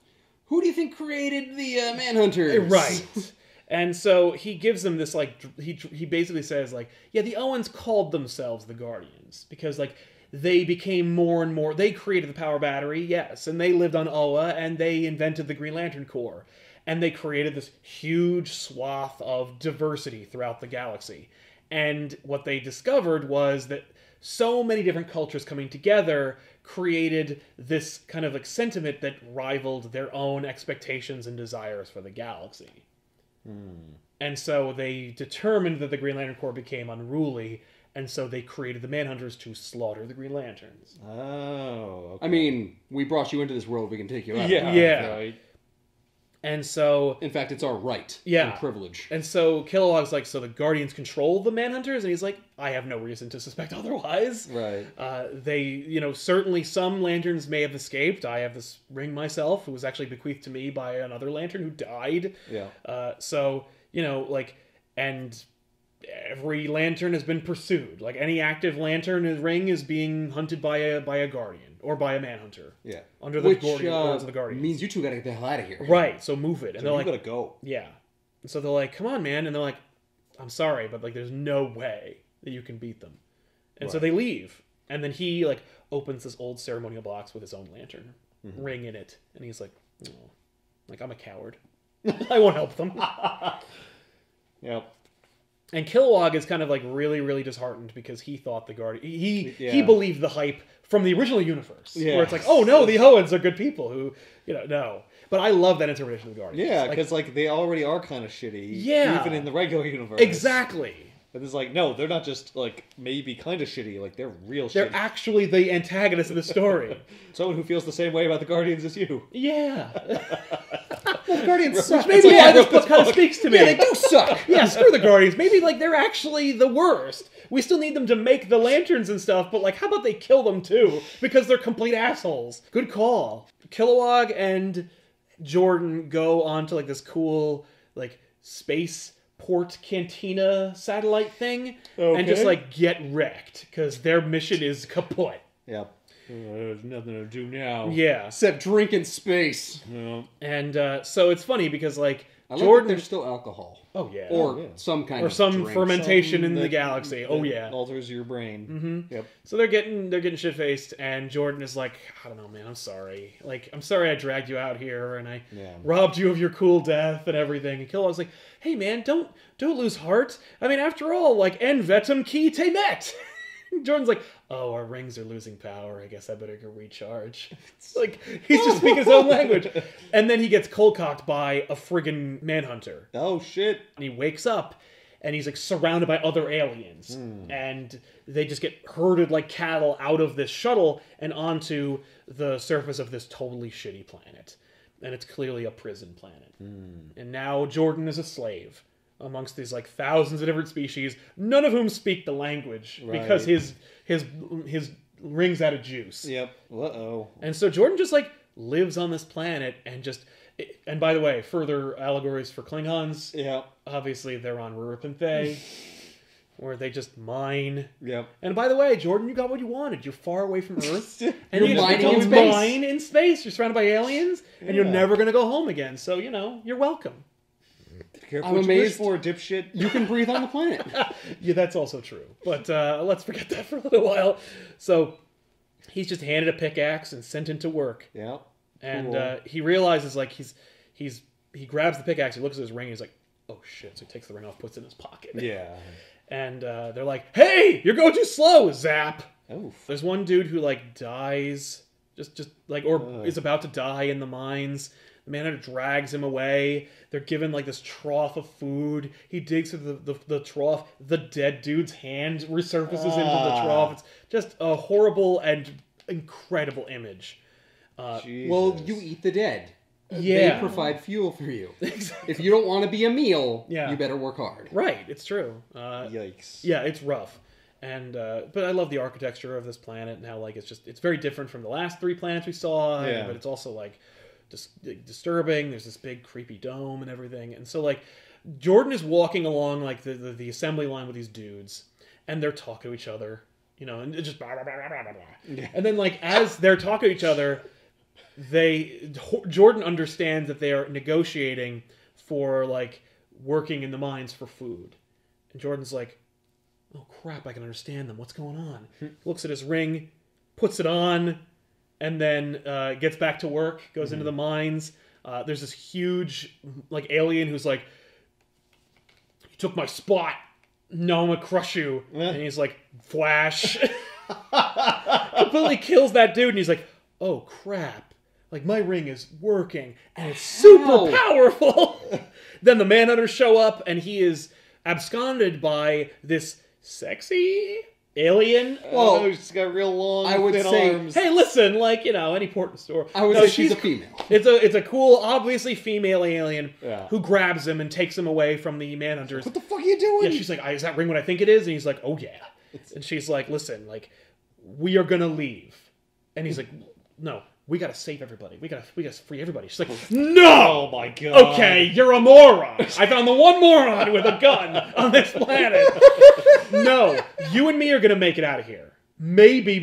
Who do you think created the Manhunters? Right. And so he gives them this, like, he basically says, like, yeah, the Owens called themselves the Guardians. Because, like, they became more and more, they created the power battery, yes, and they lived on Oa, and they invented the Green Lantern Corps. And they created this huge swath of diversity throughout the galaxy. And what they discovered was that so many different cultures coming together created this kind of like sentiment that rivaled their own expectations and desires for the galaxy. And so they determined that the Green Lantern Corps became unruly, and so they created the Manhunters to slaughter the Green Lanterns. Oh, okay. I mean, we brought you into this world, we can take you out. Yeah. Right. And so... In fact, it's our right Yeah. and privilege. And so Kilowog's like, so the Guardians control the Manhunters? And he's like, I have no reason to suspect otherwise. Right. They, certainly some Lanterns may have escaped. I have this ring myself, who was actually bequeathed to me by another Lantern who died. Yeah. So, and every Lantern has been pursued. Like, any active Lantern in the ring is being hunted by a Guardian. Or by a Manhunter. Yeah. Under the orders of the Guardians. Means you two gotta get the hell out of here. Right, so move it. And So they're you like, gotta go. yeah. And so they're like, come on, man. And they're like, I'm sorry, but like, there's no way that you can beat them. And so they leave. And then he like opens this old ceremonial box with his own lantern ring in it. And he's like, oh, like, I'm a coward. I won't help them. Yep. And Kilowog is kind of like really, really disheartened because he thought the Guardian... He believed the hype from the original universe. Yeah. Where it's like, oh no, the Owens are good people who, no. But I love that interpretation of the Guardians. Yeah, because like they already are kind of shitty. Yeah. Even in the regular universe. Exactly. But it's like, no, they're not just like maybe kind of shitty. Like they're real They're shitty. actually the antagonists of the story. Someone who feels the same way about the Guardians as you. Yeah. Well, Guardians suck. Which maybe why this book kind of speaks to me. Yeah, they do suck. Yeah, screw the Guardians. Maybe like they're actually the worst. We still need them to make the lanterns and stuff, but like how about they kill them too? Because they're complete assholes. Good call. Kilowog and Jordan go on to like this cool like space port cantina satellite thing and just like get wrecked because their mission is kaput. Yep. There's nothing to do now. Yeah. Except drink in space. Yeah. And so it's funny because like I like Jordan, that there's still alcohol. oh yeah, Or yeah. some kind or of some drink. fermentation in That- the galaxy. Oh that yeah. alters your brain. Yep. So they're getting shit faced, and Jordan is like, I don't know, man, I'm sorry. Like, I'm sorry I dragged you out here and I robbed you of your cool death and everything. And Kilowog's like, hey man, don't lose heart. I mean, after all, like, en vetum qui te met. Jordan's like, oh, our rings are losing power. I guess I better go recharge. It's like, he's just speaking his own language. And then he gets cold-cocked by a friggin' Manhunter. Oh shit. And he wakes up, and he's like surrounded by other aliens. And they just get herded like cattle out of this shuttle and onto the surface of this totally shitty planet. And it's clearly a prison planet. And now Jordan is a slave amongst these like thousands of different species, none of whom speak the language because his ring's out of juice. Yep. Uh-oh. And so Jordan just like lives on this planet and just... And by the way, further allegories for Klingons. Yeah. Obviously, they're on Ruripanthe, where they just mine. Yep. And by the way, Jordan, you got what you wanted. You're far away from Earth. And You're you mining just in space. mine in space. You're surrounded by aliens, and you're Yeah. never going to go home again. So, you're welcome. Careful I'm what you wish amazed. for, dipshit. You can breathe on the planet. Yeah, that's also true. But let's forget that for a little while. So, he's just handed a pickaxe and sent into work. Yeah. And Cool. he realizes, like, he grabs the pickaxe, he looks at his ring, and he's like, oh shit. So he takes the ring off, puts it in his pocket. Yeah. And they're like, hey, you're going too slow, Zap. Oof. There's one dude who, like, dies, just like, or is about to die in the mines. The Manhunter drags him away. They're given like this trough of food. He digs through the trough. The dead dude's hand resurfaces into the trough. It's just a horrible and incredible image. Well, you eat the dead. Yeah. They provide fuel for you. Exactly. If you don't want to be a meal, Yeah. you better work hard. Right, it's true. Yikes. Yeah, it's rough. And but I love the architecture of this planet and how like it's very different from the last 3 planets we saw. Yeah. But it's also like disturbing. There's this big creepy dome and everything. And so like Jordan is walking along like the assembly line with these dudes, and they're talking to each other, and it just blah, blah, blah, blah, blah, blah. Yeah. And then like as they're talking to each other, Jordan understands that they are negotiating for like working in the mines for food. And Jordan's like, oh crap, I can understand them. What's going on? Looks at his ring, puts it on, and then gets back to work, goes into the mines. There's this huge like alien who's like, you took my spot. No, I'm gonna crush you. And he's like, flash. Completely kills that dude, and he's like, oh crap. Like, my ring is working, and it's super powerful. Then the Manhunters show up, and he is absconded by this sexy alien. Well, she's got real long, I would thin say, arms. Hey, listen, like, any port in store. I would say she's a female. It's a cool, obviously female alien Yeah. who grabs him and takes him away from the Manhunters. What the fuck are you doing? Yeah, she's like, is that ring what I think it is? And he's like, oh yeah. And she's like, listen, like, we are gonna leave. And he's like, no, we gotta save everybody. We gotta free everybody. She's like, no! Oh my god. Okay, you're a moron. I found the one moron with a gun on this planet. No, you and me are gonna make it out of here. Maybe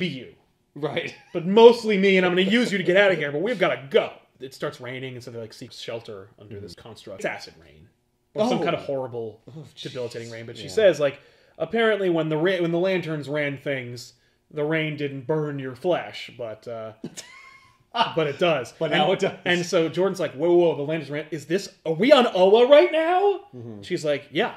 you. Right. But mostly me, and I'm gonna use you to get out of here, but we've gotta go. It starts raining, and so they like seek shelter under this construct. It's acid rain. Or some kind of horrible, debilitating rain. But she says, like, apparently when the lanterns ran things, the rain didn't burn your flesh, but it does. But now it does. And so Jordan's like, whoa, the lanterns ran. Are we on Oa right now? She's like, yeah.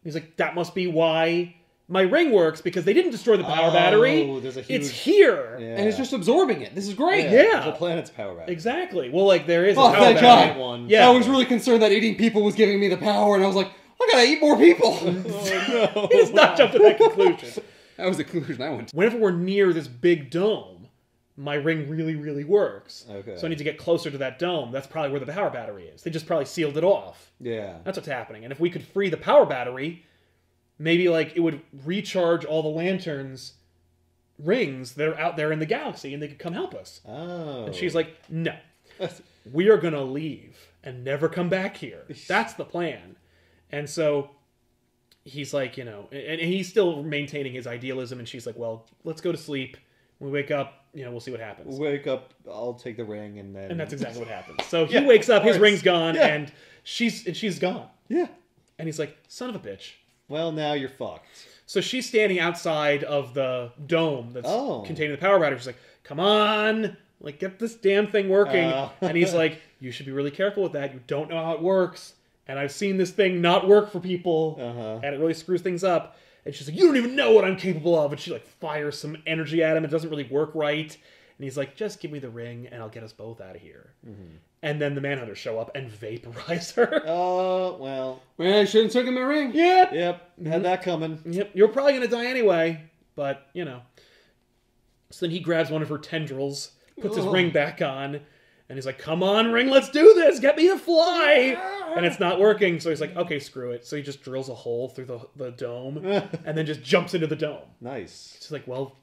He's like, that must be why my ring works, because they didn't destroy the power battery. There's a huge... It's here. Yeah. And it's just absorbing it. This is great. Yeah. The planet's power battery. Exactly. Well, like, there is a Oh, power thank battery. God. One. Yeah. I was really concerned that eating people was giving me the power, and I was like, I gotta eat more people. Oh, no. He does not jump to that conclusion. That was the conclusion I went to. Whenever we're near this big dome, my ring really, really works. Okay. So I need to get closer to that dome. That's probably where the power battery is. They just probably sealed it off. Yeah. That's what's happening. And if we could free the power battery, maybe like it would recharge all the lanterns' rings that are out there in the galaxy, and they could come help us. Oh. And she's like, no. We are going to leave and never come back here. That's the plan. And so he's like, and he's still maintaining his idealism, and she's like, well, let's go to sleep. When we wake up, we'll see what happens. Wake up, I'll take the ring, and then... And that's exactly what happens. So he wakes up, his ring's gone, Yeah. and she's gone. Yeah. And he's like, son of a bitch. Well, now you're fucked. So she's standing outside of the dome that's Oh. containing the power battery. She's like, come on, like, get this damn thing working. And he's like, you should be really careful with that. You don't know how it works. And I've seen this thing not work for people. And it really screws things up. And she's like, you don't even know what I'm capable of. And she like fires some energy at him. It doesn't really work right. And he's like, just give me the ring and I'll get us both out of here. And then the Manhunters show up and vaporize her. Oh, well. Well, I shouldn't have taken my ring. Yep. Yep. Had that coming. Yep. You're probably going to die anyway. But, So then he grabs one of her tendrils, puts his ring back on, and he's like, come on, ring, let's do this. Get me to fly. And it's not working. So he's like, okay, screw it. So he just drills a hole through the dome and then just jumps into the dome. Nice. It's like, well,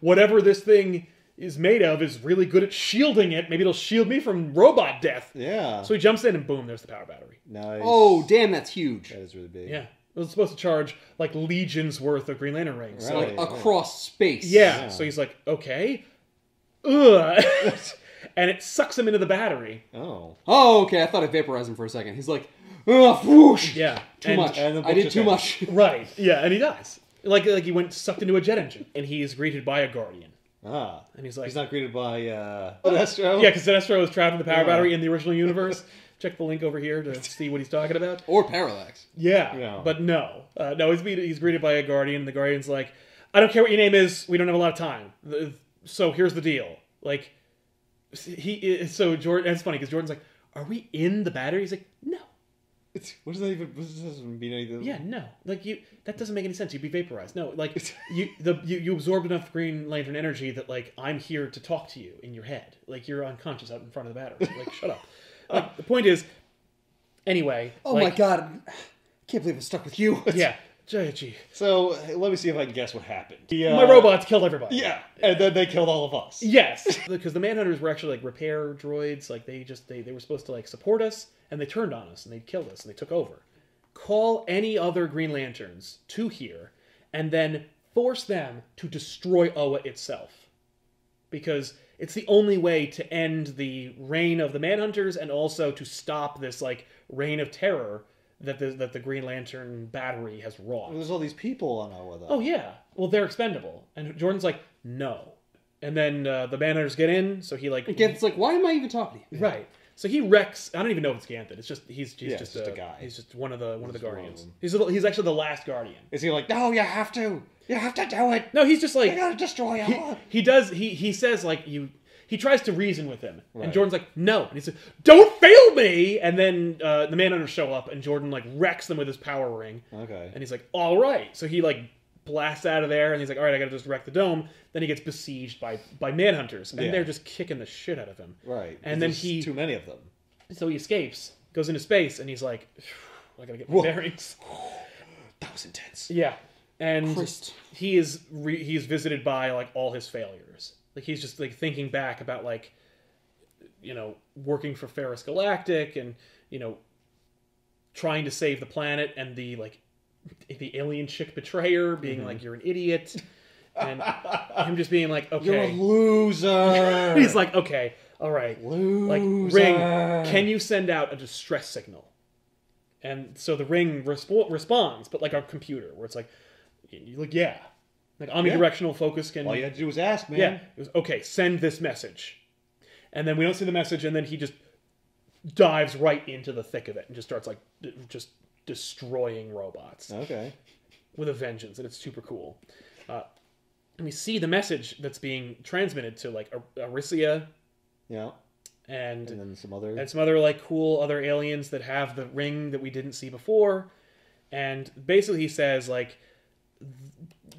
whatever this thing is made of is really good at shielding it. Maybe it'll shield me from robot death. Yeah. So he jumps in and boom, there's the power battery. Nice. Oh, damn, that's huge. That is really big. Yeah. It was supposed to charge like legions worth of Green Lantern rings. So, Right. Across space. yeah. So he's like, okay. Ugh. And it sucks him into the battery. Oh. Oh, okay. I thought I vaporized him for a second. He's like, ugh, whoosh. Yeah. Too much. and the I did books too are much. Right. Yeah, and he dies. Like he went sucked into a jet engine. And he is greeted by a guardian. Ah. And he's like... He's not greeted by, Sinestro? Yeah, because Sinestro was trapped in the power battery in the original universe. Check the link over here to see what he's talking about. Or Parallax. Yeah, Yeah. but no. No, he's greeted by a guardian. The guardian's like, I don't care what your name is. We don't have a lot of time. So here's the deal. Like, So Jordan, and it's funny because Jordan's like, "Are we in the battery?" He's like, "No." What does that even? What does that mean? Anything? Yeah, no. Like that doesn't make any sense. You'd be vaporized. No, like you absorbed enough Green Lantern energy that like I'm here to talk to you in your head. Like you're unconscious out in front of the battery. Like shut up. Like the point is, anyway. Oh like, my god, I can't believe I'm stuck with you. Yeah. Gee. So let me see if I can guess what happened. My robots killed everybody. Yeah, and then they killed all of us. Yes, because the Manhunters were actually like repair droids. Like they were supposed to like support us, and they turned on us and they killed us and they took over. Call any other Green Lanterns to here, and then force them to destroy Oa itself, because it's the only way to end the reign of the Manhunters and also to stop this like reign of terror that the Green Lantern battery has wrought. There's all these people on Oa, though. Oh yeah, well they're expendable, and Jordan's like no, and then the Manhunters get in, so he like Ganthet's like, why am I even talking to you? right. So he wrecks. I don't even know if it's Ganthet. It's just he's just a guy. He's just one of the Guardians. One He's actually the last Guardian. Is he like, no, you have to do it. No, he's just like You gotta destroy Oa. he does. He says like you. He tries to reason with him, Right. and Jordan's like, no. And he's like, don't fail me! And then the Manhunters show up, and Jordan, like, wrecks them with his power ring. Okay. And he's like, all right. So he, like, blasts out of there, and he's like, all right, I gotta just wreck the dome. Then he gets besieged by Manhunters, and they're just kicking the shit out of him. Right. And then there's too many of them. So he escapes, goes into space, and he's like, I gotta get my bearings. That was intense. Yeah. And Christ. he is visited by, like, all his failures. Like, he's just, like, thinking back about, like, you know, working for Ferris Galactic and, you know, trying to save the planet and the, like, the alien chick betrayer being like, you're an idiot. And him just being like, okay. You're a loser. He's like, okay, all right. Loser. Like, Ring, can you send out a distress signal? And so the Ring responds, but like a computer, where it's like, yeah. Like omnidirectional focus can... All you had to do was ask, man. Yeah. It was, okay, send this message. And then we don't see the message, and then he just dives right into the thick of it and just starts, like, just destroying robots. Okay. With a vengeance, and it's super cool. And we see the message that's being transmitted to, like, Arisia. Yeah. And then some other... And some other, like, cool other aliens that have the ring that we didn't see before. And basically he says, like...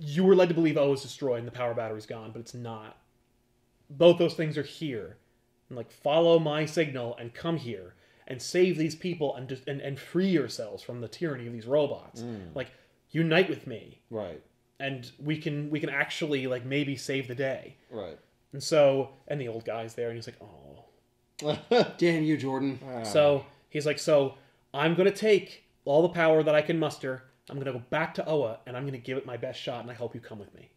You were led to believe Oa's destroyed and the power battery's gone, but it's not. Both those things are here. And like, follow my signal and come here and save these people and free yourselves from the tyranny of these robots. Like, unite with me. Right. And we can actually like maybe save the day. Right. And so, and the old guy's there and he's like, oh. Damn you, Jordan. So he's like, so I'm gonna take all the power that I can muster. I'm going to go back to Oa, and I'm going to give it my best shot, and I hope you come with me.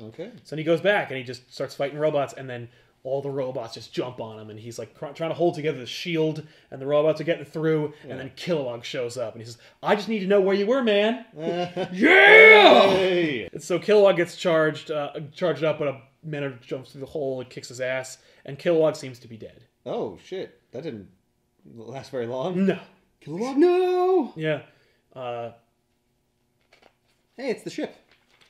Okay. So then he goes back, and he just starts fighting robots, and then all the robots just jump on him, and he's like trying to hold together the shield, and the robots are getting through, and then Kilowog shows up, and he says, I just need to know where you were, man. Yeah! Hey! And so Kilowog gets charged up, but a Manhunter jumps through the hole and kicks his ass, and Kilowog seems to be dead. Oh, shit. That didn't last very long. No. Kilowog, no! Yeah. Hey, it's the ship.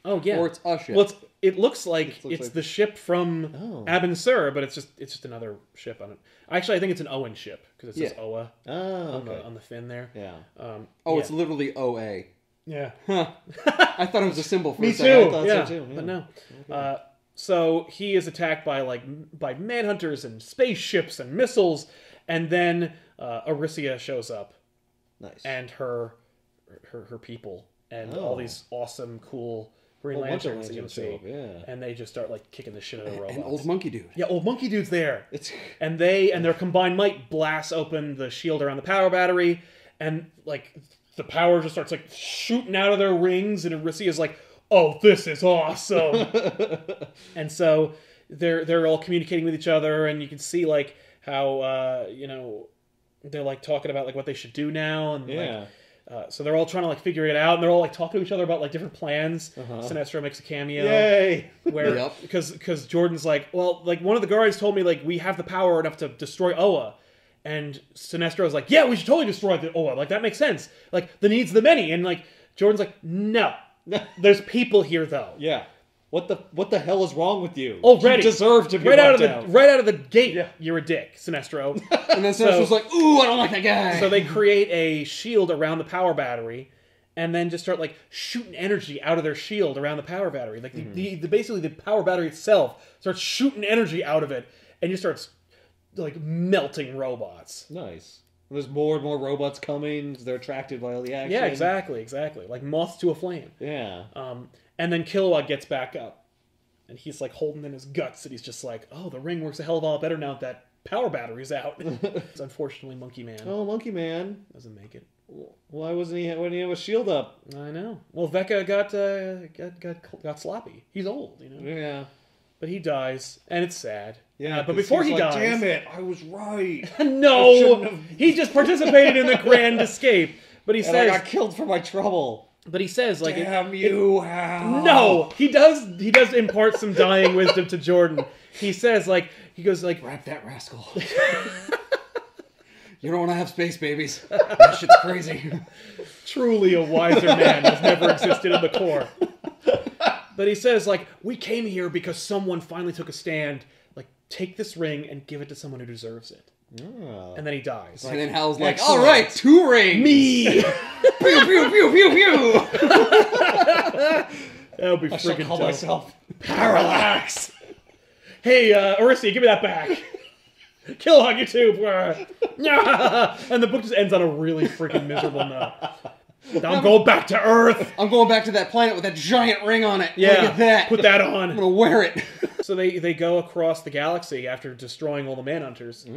Oh yeah, or it's a ship. Well, it looks like looks it's like... the ship from Abin Sur, but it's just another ship on it. Actually, I think it's an Owen ship because it says Oa on the fin there. Yeah. It's literally OA. Yeah. Huh. I thought it was a symbol for Me a second. too. I thought Yeah. so too. Yeah. But no. So he is attacked by by manhunters and spaceships and missiles, and then Arisia shows up. Nice. And her people and all these awesome, cool Green Lanterns that you can see. And they just start like kicking the shit out of the robots. And old monkey dude. Yeah, old monkey dude's there. And their combined might blasts open the shield around the power battery, and like the power just starts like shooting out of their rings, and Arisia is like, "Oh, this is awesome!" And so they're all communicating with each other, and you can see like how they're like talking about like what they should do now, and like. So they're all trying to like figure it out, and they're all like talking to each other about like different plans. Sinestro makes a cameo. Yay! Where because Jordan's like, well, like one of the guards told me like we have the power enough to destroy Oa, and Sinestro's like, yeah, we should totally destroy the Oa. Like that makes sense. Like the needs of the many, and like Jordan's like, no, there's people here though. Yeah. What the hell is wrong with you? Already. You deserve to be right out of the gate. Yeah. You're a dick, Sinestro. And then Sinestro's like, ooh, I don't like that guy. So they create a shield around the power battery, and then just start like shooting energy out of their shield around the power battery. Like basically the power battery itself starts shooting energy out of it, and just starts like melting robots. Nice. There's more and more robots coming. They're attracted by all the action. Yeah, exactly. Like moths to a flame. Yeah. And then Kilowog gets back up, and he's like holding in his guts, and he's just like, "Oh, the ring works a hell of a lot better now that power battery's out." It's unfortunately Monkey Man. Oh, Monkey Man Doesn't make it. Why wasn't he? Why didn't he have a shield up? I know. Well, Vecca got sloppy. He's old, you know. Yeah. But he dies, and it's sad. Yeah. But before he dies, damn it! I was right. No, he just participated in the grand escape. But he And says, I got killed for my trouble. But he says, like, Damn you, Hal. no, he does impart some dying wisdom to Jordan. He says, like, he goes, like, Wrap that rascal. You don't want to have space babies. That shit's crazy. truly a wiser man has never existed in the Corps. But he says, like, we came here because someone finally took a stand. Like, take this ring and give it to someone who deserves it. Oh. And then he dies. And then Hal's like, Excellent. all right, 2 rings. Me! Pew, pew, pew, pew, pew. That would be I shall freaking call dope. myself Parallax! Hey, Orisi, give me that back. Kilowog, you too. And the book just ends on a really freaking miserable note. I'm going back to Earth. I'm going back to that planet with that giant ring on it. Yeah, Look at that. put that I'm on. going to wear it. So they go across the galaxy after destroying all the Manhunters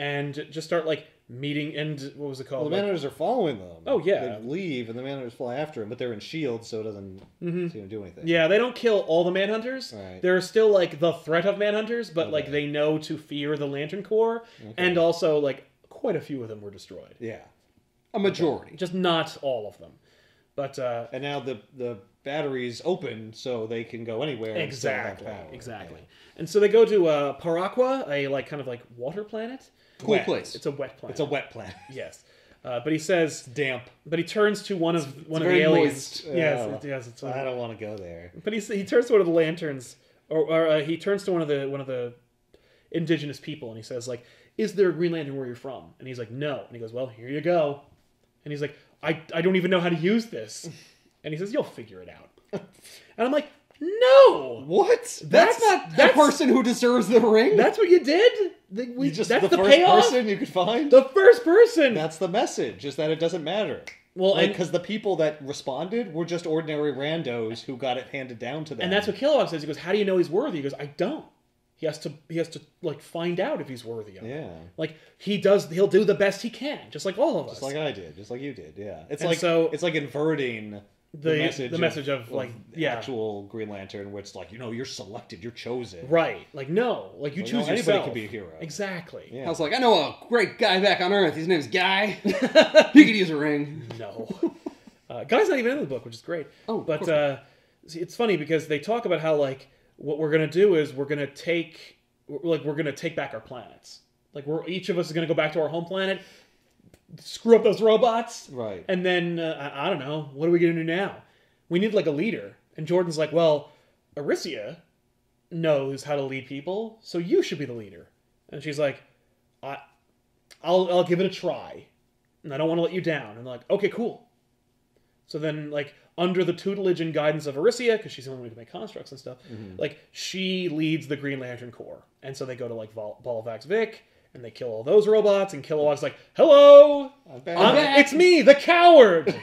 and just start, like, meeting, and what was it called? Well, the Manhunters are following them. Oh, yeah. They leave, and the Manhunters fly after them, but they're in shields, so it doesn't seem to do anything. Yeah, they don't kill all the Manhunters. Right. There are still, like, the threat of Manhunters, but, like, Okay. they know to fear the Lantern Corps, and also, like, quite a few of them were destroyed. Yeah. A majority. Just not all of them. But, And now the battery's open, so they can go anywhere. and still have exactly, power. exactly. And so they go to Paraqua, a, like, kind of, like, water planet. Cool Wet. place. It's a wet planet. It's a wet planet. Yes. But he says... Damp. But he turns to one of the very aliens. moist. Yes, yes. It's I don't want to go there. But he turns to one of the lanterns, or he turns to one of the indigenous people, and he says, like, "Is there a Green Lantern where you're from?" And he's like, "No." And he goes, "Well, here you go." And he's like, I don't even know how to use this." And he says, "You'll figure it out." And I'm like, "No, What? That's not the person who deserves the ring. that's what you did. Just that's the first payoff. person you could find? The first person. That's the message, is that it doesn't matter. Well, and because the people that responded were just ordinary randos who got it handed down to them. and that's what Kilowog says. He goes, "How do you know he's worthy?" He goes, "I don't." He has to like find out if he's worthy of it. Yeah. Like he'll do the best he can, just like all of us. Just like I did, just like you did, yeah. It's And like so- it's like inverting the message of like actual Green Lantern, where it's like, you're selected, you're chosen. right, like no, like you Like, choose no, anybody yourself. can be a hero. Exactly. Yeah. I was like, I know a great guy back on Earth. His name's Guy. He could use a ring. No, Guy's not even in the book, which is great. Oh, of but course see, it's funny because they talk about how like what we're gonna do is we're gonna take back our planets. Like each of us is gonna go back to our home planet, screw up those robots, Right. and then I don't know, what are we gonna do now? We need like a leader. And Jordan's like, well, Aricia knows how to lead people, so you should be the leader. And she's like, I'll give it a try, and I don't want to let you down. And they're like, okay, cool. So then, like, under the tutelage and guidance of Aricia, because she's the only one who can make constructs and stuff, like, she leads the Green Lantern Corps. And so they go to, like, Volvax Vic, and they kill all those robots, and Kilowog's like, hello! I'm back. It's me, the coward!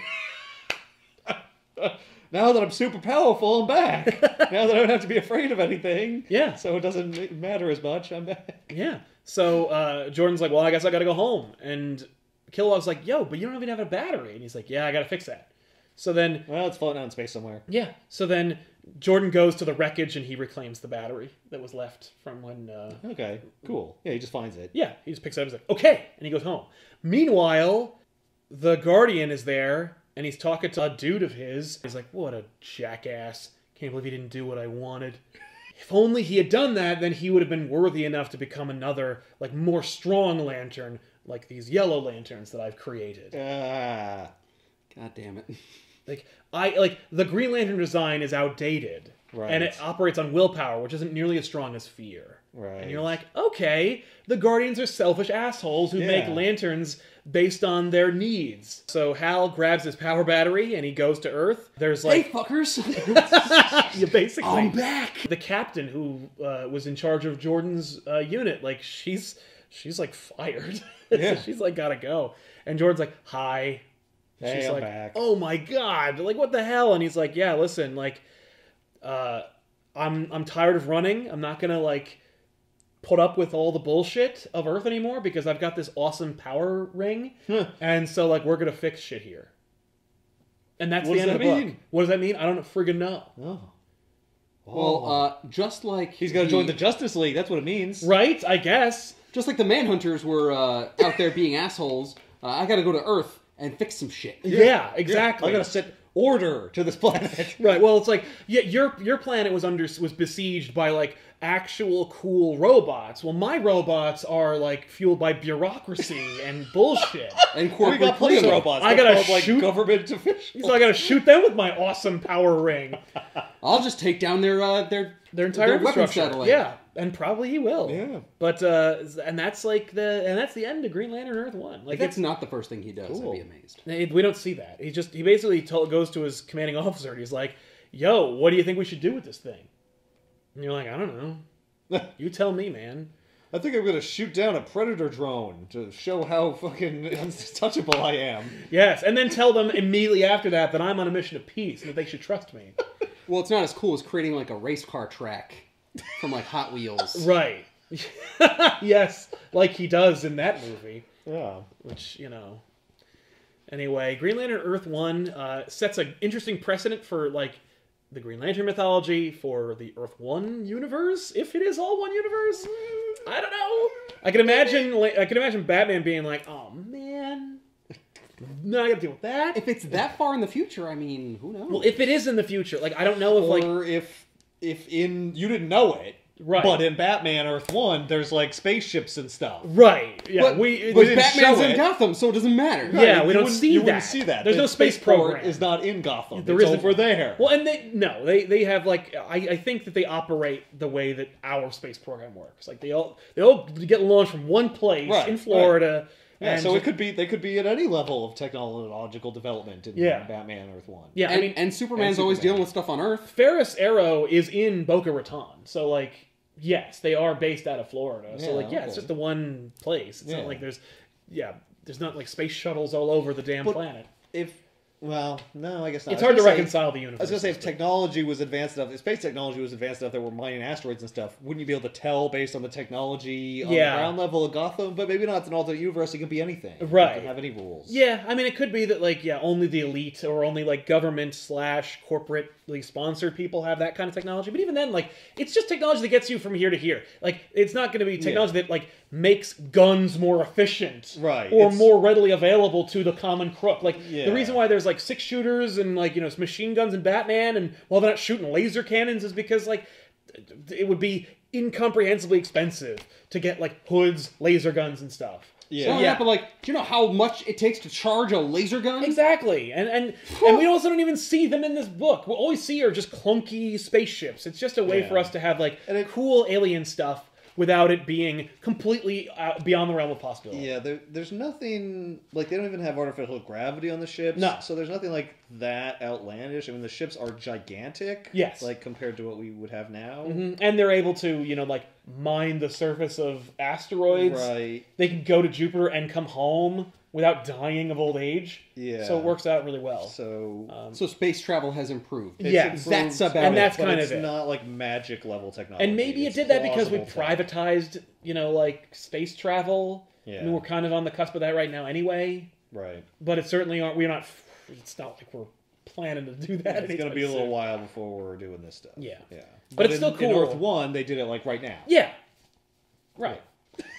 Now that I'm super powerful, I'm back. Now that I don't have to be afraid of anything. Yeah. So it doesn't matter as much, I'm back. Yeah. So Jordan's like, well, I guess I gotta go home. And Kilowog's like, yo, but you don't even have a battery. And he's like, yeah, I gotta fix that. So then... Well, it's floating out in space somewhere. Yeah. So then Jordan goes to the wreckage and he reclaims the battery that was left from when... Okay, cool. Yeah, he just finds it. Yeah, he just picks it up. He's like, okay. And he goes home. Meanwhile, the Guardian is there and he's talking to a dude of his. He's like, what a jackass. Can't believe he didn't do what I wanted. If only he had done that, then he would have been worthy enough to become another, like, more strong lantern, like these yellow lanterns that I've created. Ah. God damn it. Like, the Green Lantern design is outdated. Right. And it operates on willpower, which isn't nearly as strong as fear. Right. And you're like, okay, the Guardians are selfish assholes who make lanterns based on their needs. So Hal grabs his power battery and he goes to Earth. There's like, hey, fuckers! you basically, I'm back. the captain who was in charge of Jordan's unit, like she's like fired. Yeah. So she's like gotta go. And Jordan's like, hi. Hey, She's I'm like, back. oh my god, like what the hell? And he's like, yeah, listen, like, I'm tired of running. I'm not gonna like put up with all the bullshit of Earth anymore because I've got this awesome power ring, and so like we're gonna fix shit here. And that's the end of the book. What does that mean? I don't friggin' know. Oh. Well, just like He's gonna join the Justice League. That's what it means. Right? I guess. just like the Manhunters were out there being assholes. I got to go to Earth and fix some shit. Yeah, exactly. I gotta set order to this planet. Right. Well, it's like, yeah, your planet was besieged by like actual cool robots. Well, my robots are like fueled by bureaucracy and bullshit. And We corporate got plenty of pleasure. robots. I They're gotta called, shoot- like government officials. So I gotta shoot them with my awesome power ring. I'll just take down their Entire weapon infrastructure. satellite. Yeah, and probably he will. Yeah. But and that's the end of Green Lantern Earth 1. Like If that's not the first thing he does, Cool. I'd be amazed. we don't see that. He basically goes to his commanding officer and he's like, "Yo, what do you think we should do with this thing?" And you're like, "I don't know. You tell me, man." I think I'm gonna shoot down a predator drone to show how fucking untouchable I am. Yes, and then tell them immediately after that I'm on a mission of peace and that they should trust me. Well, it's not as cool as creating like a race car track from like Hot Wheels. Right. Yes, like he does in that movie. Yeah. Which, Anyway, Green Lantern Earth 1 sets an interesting precedent for, like, the Green Lantern mythology, for the Earth 1 universe, if it is all one universe. I don't know. I can imagine Batman being like, oh, man. No, I gotta deal with that. If it's that far in the future, I mean, who knows? Well, if it is in the future, like, I don't know if, like... Or if you didn't know it, Right. But in Batman Earth 1, there's like spaceships and stuff. Right. Yeah, but, we but didn't Batman's show in it. Gotham, so it doesn't matter. Yeah, we You don't wouldn't- see you that. wouldn't see that. There's The no space spaceport program. is not in Gotham. There It's isn't. over there. Well, and they have like I think that they operate the way that our space program works. Like they all get launched from one place Right, in Florida. Yeah, and so just- they could be at any level of technological development in Batman Earth 1. Yeah, And, and Superman's always dealing with stuff on Earth. Ferris Arrow is in Boca Raton, so like yes, they are based out of Florida. So like it's okay. just the one place. It's not like there's not like space shuttles all over the damn planet. Well, no, I guess not. It's hard to reconcile the universe. I was going to say, if technology was advanced enough, if space technology was advanced enough that we're mining asteroids and stuff, wouldn't you be able to tell based on the technology on the ground level of Gotham? But maybe not. It's an alternate universe. It can be anything. Right. It doesn't have any rules. Yeah, I mean, it could be that, like, only the elite or only, like, government/corporately sponsored people have that kind of technology. But even then, like, it's just technology that gets you from here to here. Like, it's not going to be technology that, like, makes guns more efficient. Right. Or more readily available to the common crook. Like, Yeah. the reason why there's, like, 6-shooters and, like, machine guns in Batman and, well, they're not shooting laser cannons is because, like, it would be incomprehensibly expensive to get, like, hoods, laser guns, and stuff. Yeah. Yeah, but like, do you know how much it takes to charge a laser gun? Exactly, and we also don't even see them in this book. All we see are just clunky spaceships. It's just a way for us to have like cool alien stuff without it being completely beyond the realm of possibility. Yeah, there's nothing, like, they don't even have artificial gravity on the ships. No. So there's nothing, like, that outlandish. I mean, the ships are gigantic. Yes. Like, compared to what we would have now. Mhm. And they're able to, like, mine the surface of asteroids. Right. They can go to Jupiter and come home without dying of old age. Yeah. So it works out really well. So... So space travel has improved. Yes. That's about And it. that's but kind it's of it. not, like, magic level technology. And maybe it It's did that because we plausible tech. privatized, like, space travel. Yeah. I mean, we're kind of on the cusp of that right now anyway. Right. But it certainly aren't. We're not. It's not like we're planning to do that. It's going to be a little while before we're doing this stuff. Yeah. Yeah. But it's still In cool. Earth 1, they did it, like, right now. Yeah. Right.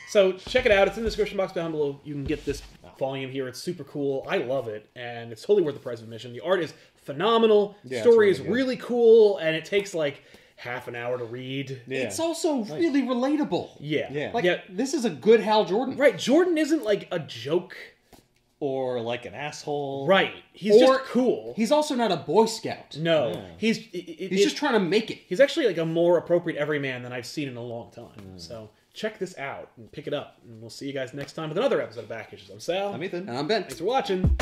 So check it out. It's in the description box down below. You can get this volume here. It's super cool. I love it, and it's totally worth the price of admission. The art is phenomenal. Yeah, Story it's is really good. really cool, and it takes like half an hour to read. Yeah. It's also really relatable. Yeah. Yeah. Like, this is a good Hal Jordan. Right. Jordan isn't like a joke or like an asshole. Right. He's Or- just cool. He's also not a Boy Scout. No. Yeah. He's just trying to make it. He's actually like a more appropriate everyman than I've seen in a long time. So check this out and pick it up. And we'll see you guys next time with another episode of Back Issues. I'm Sal. I'm Ethan. And I'm Ben. Thanks for watching.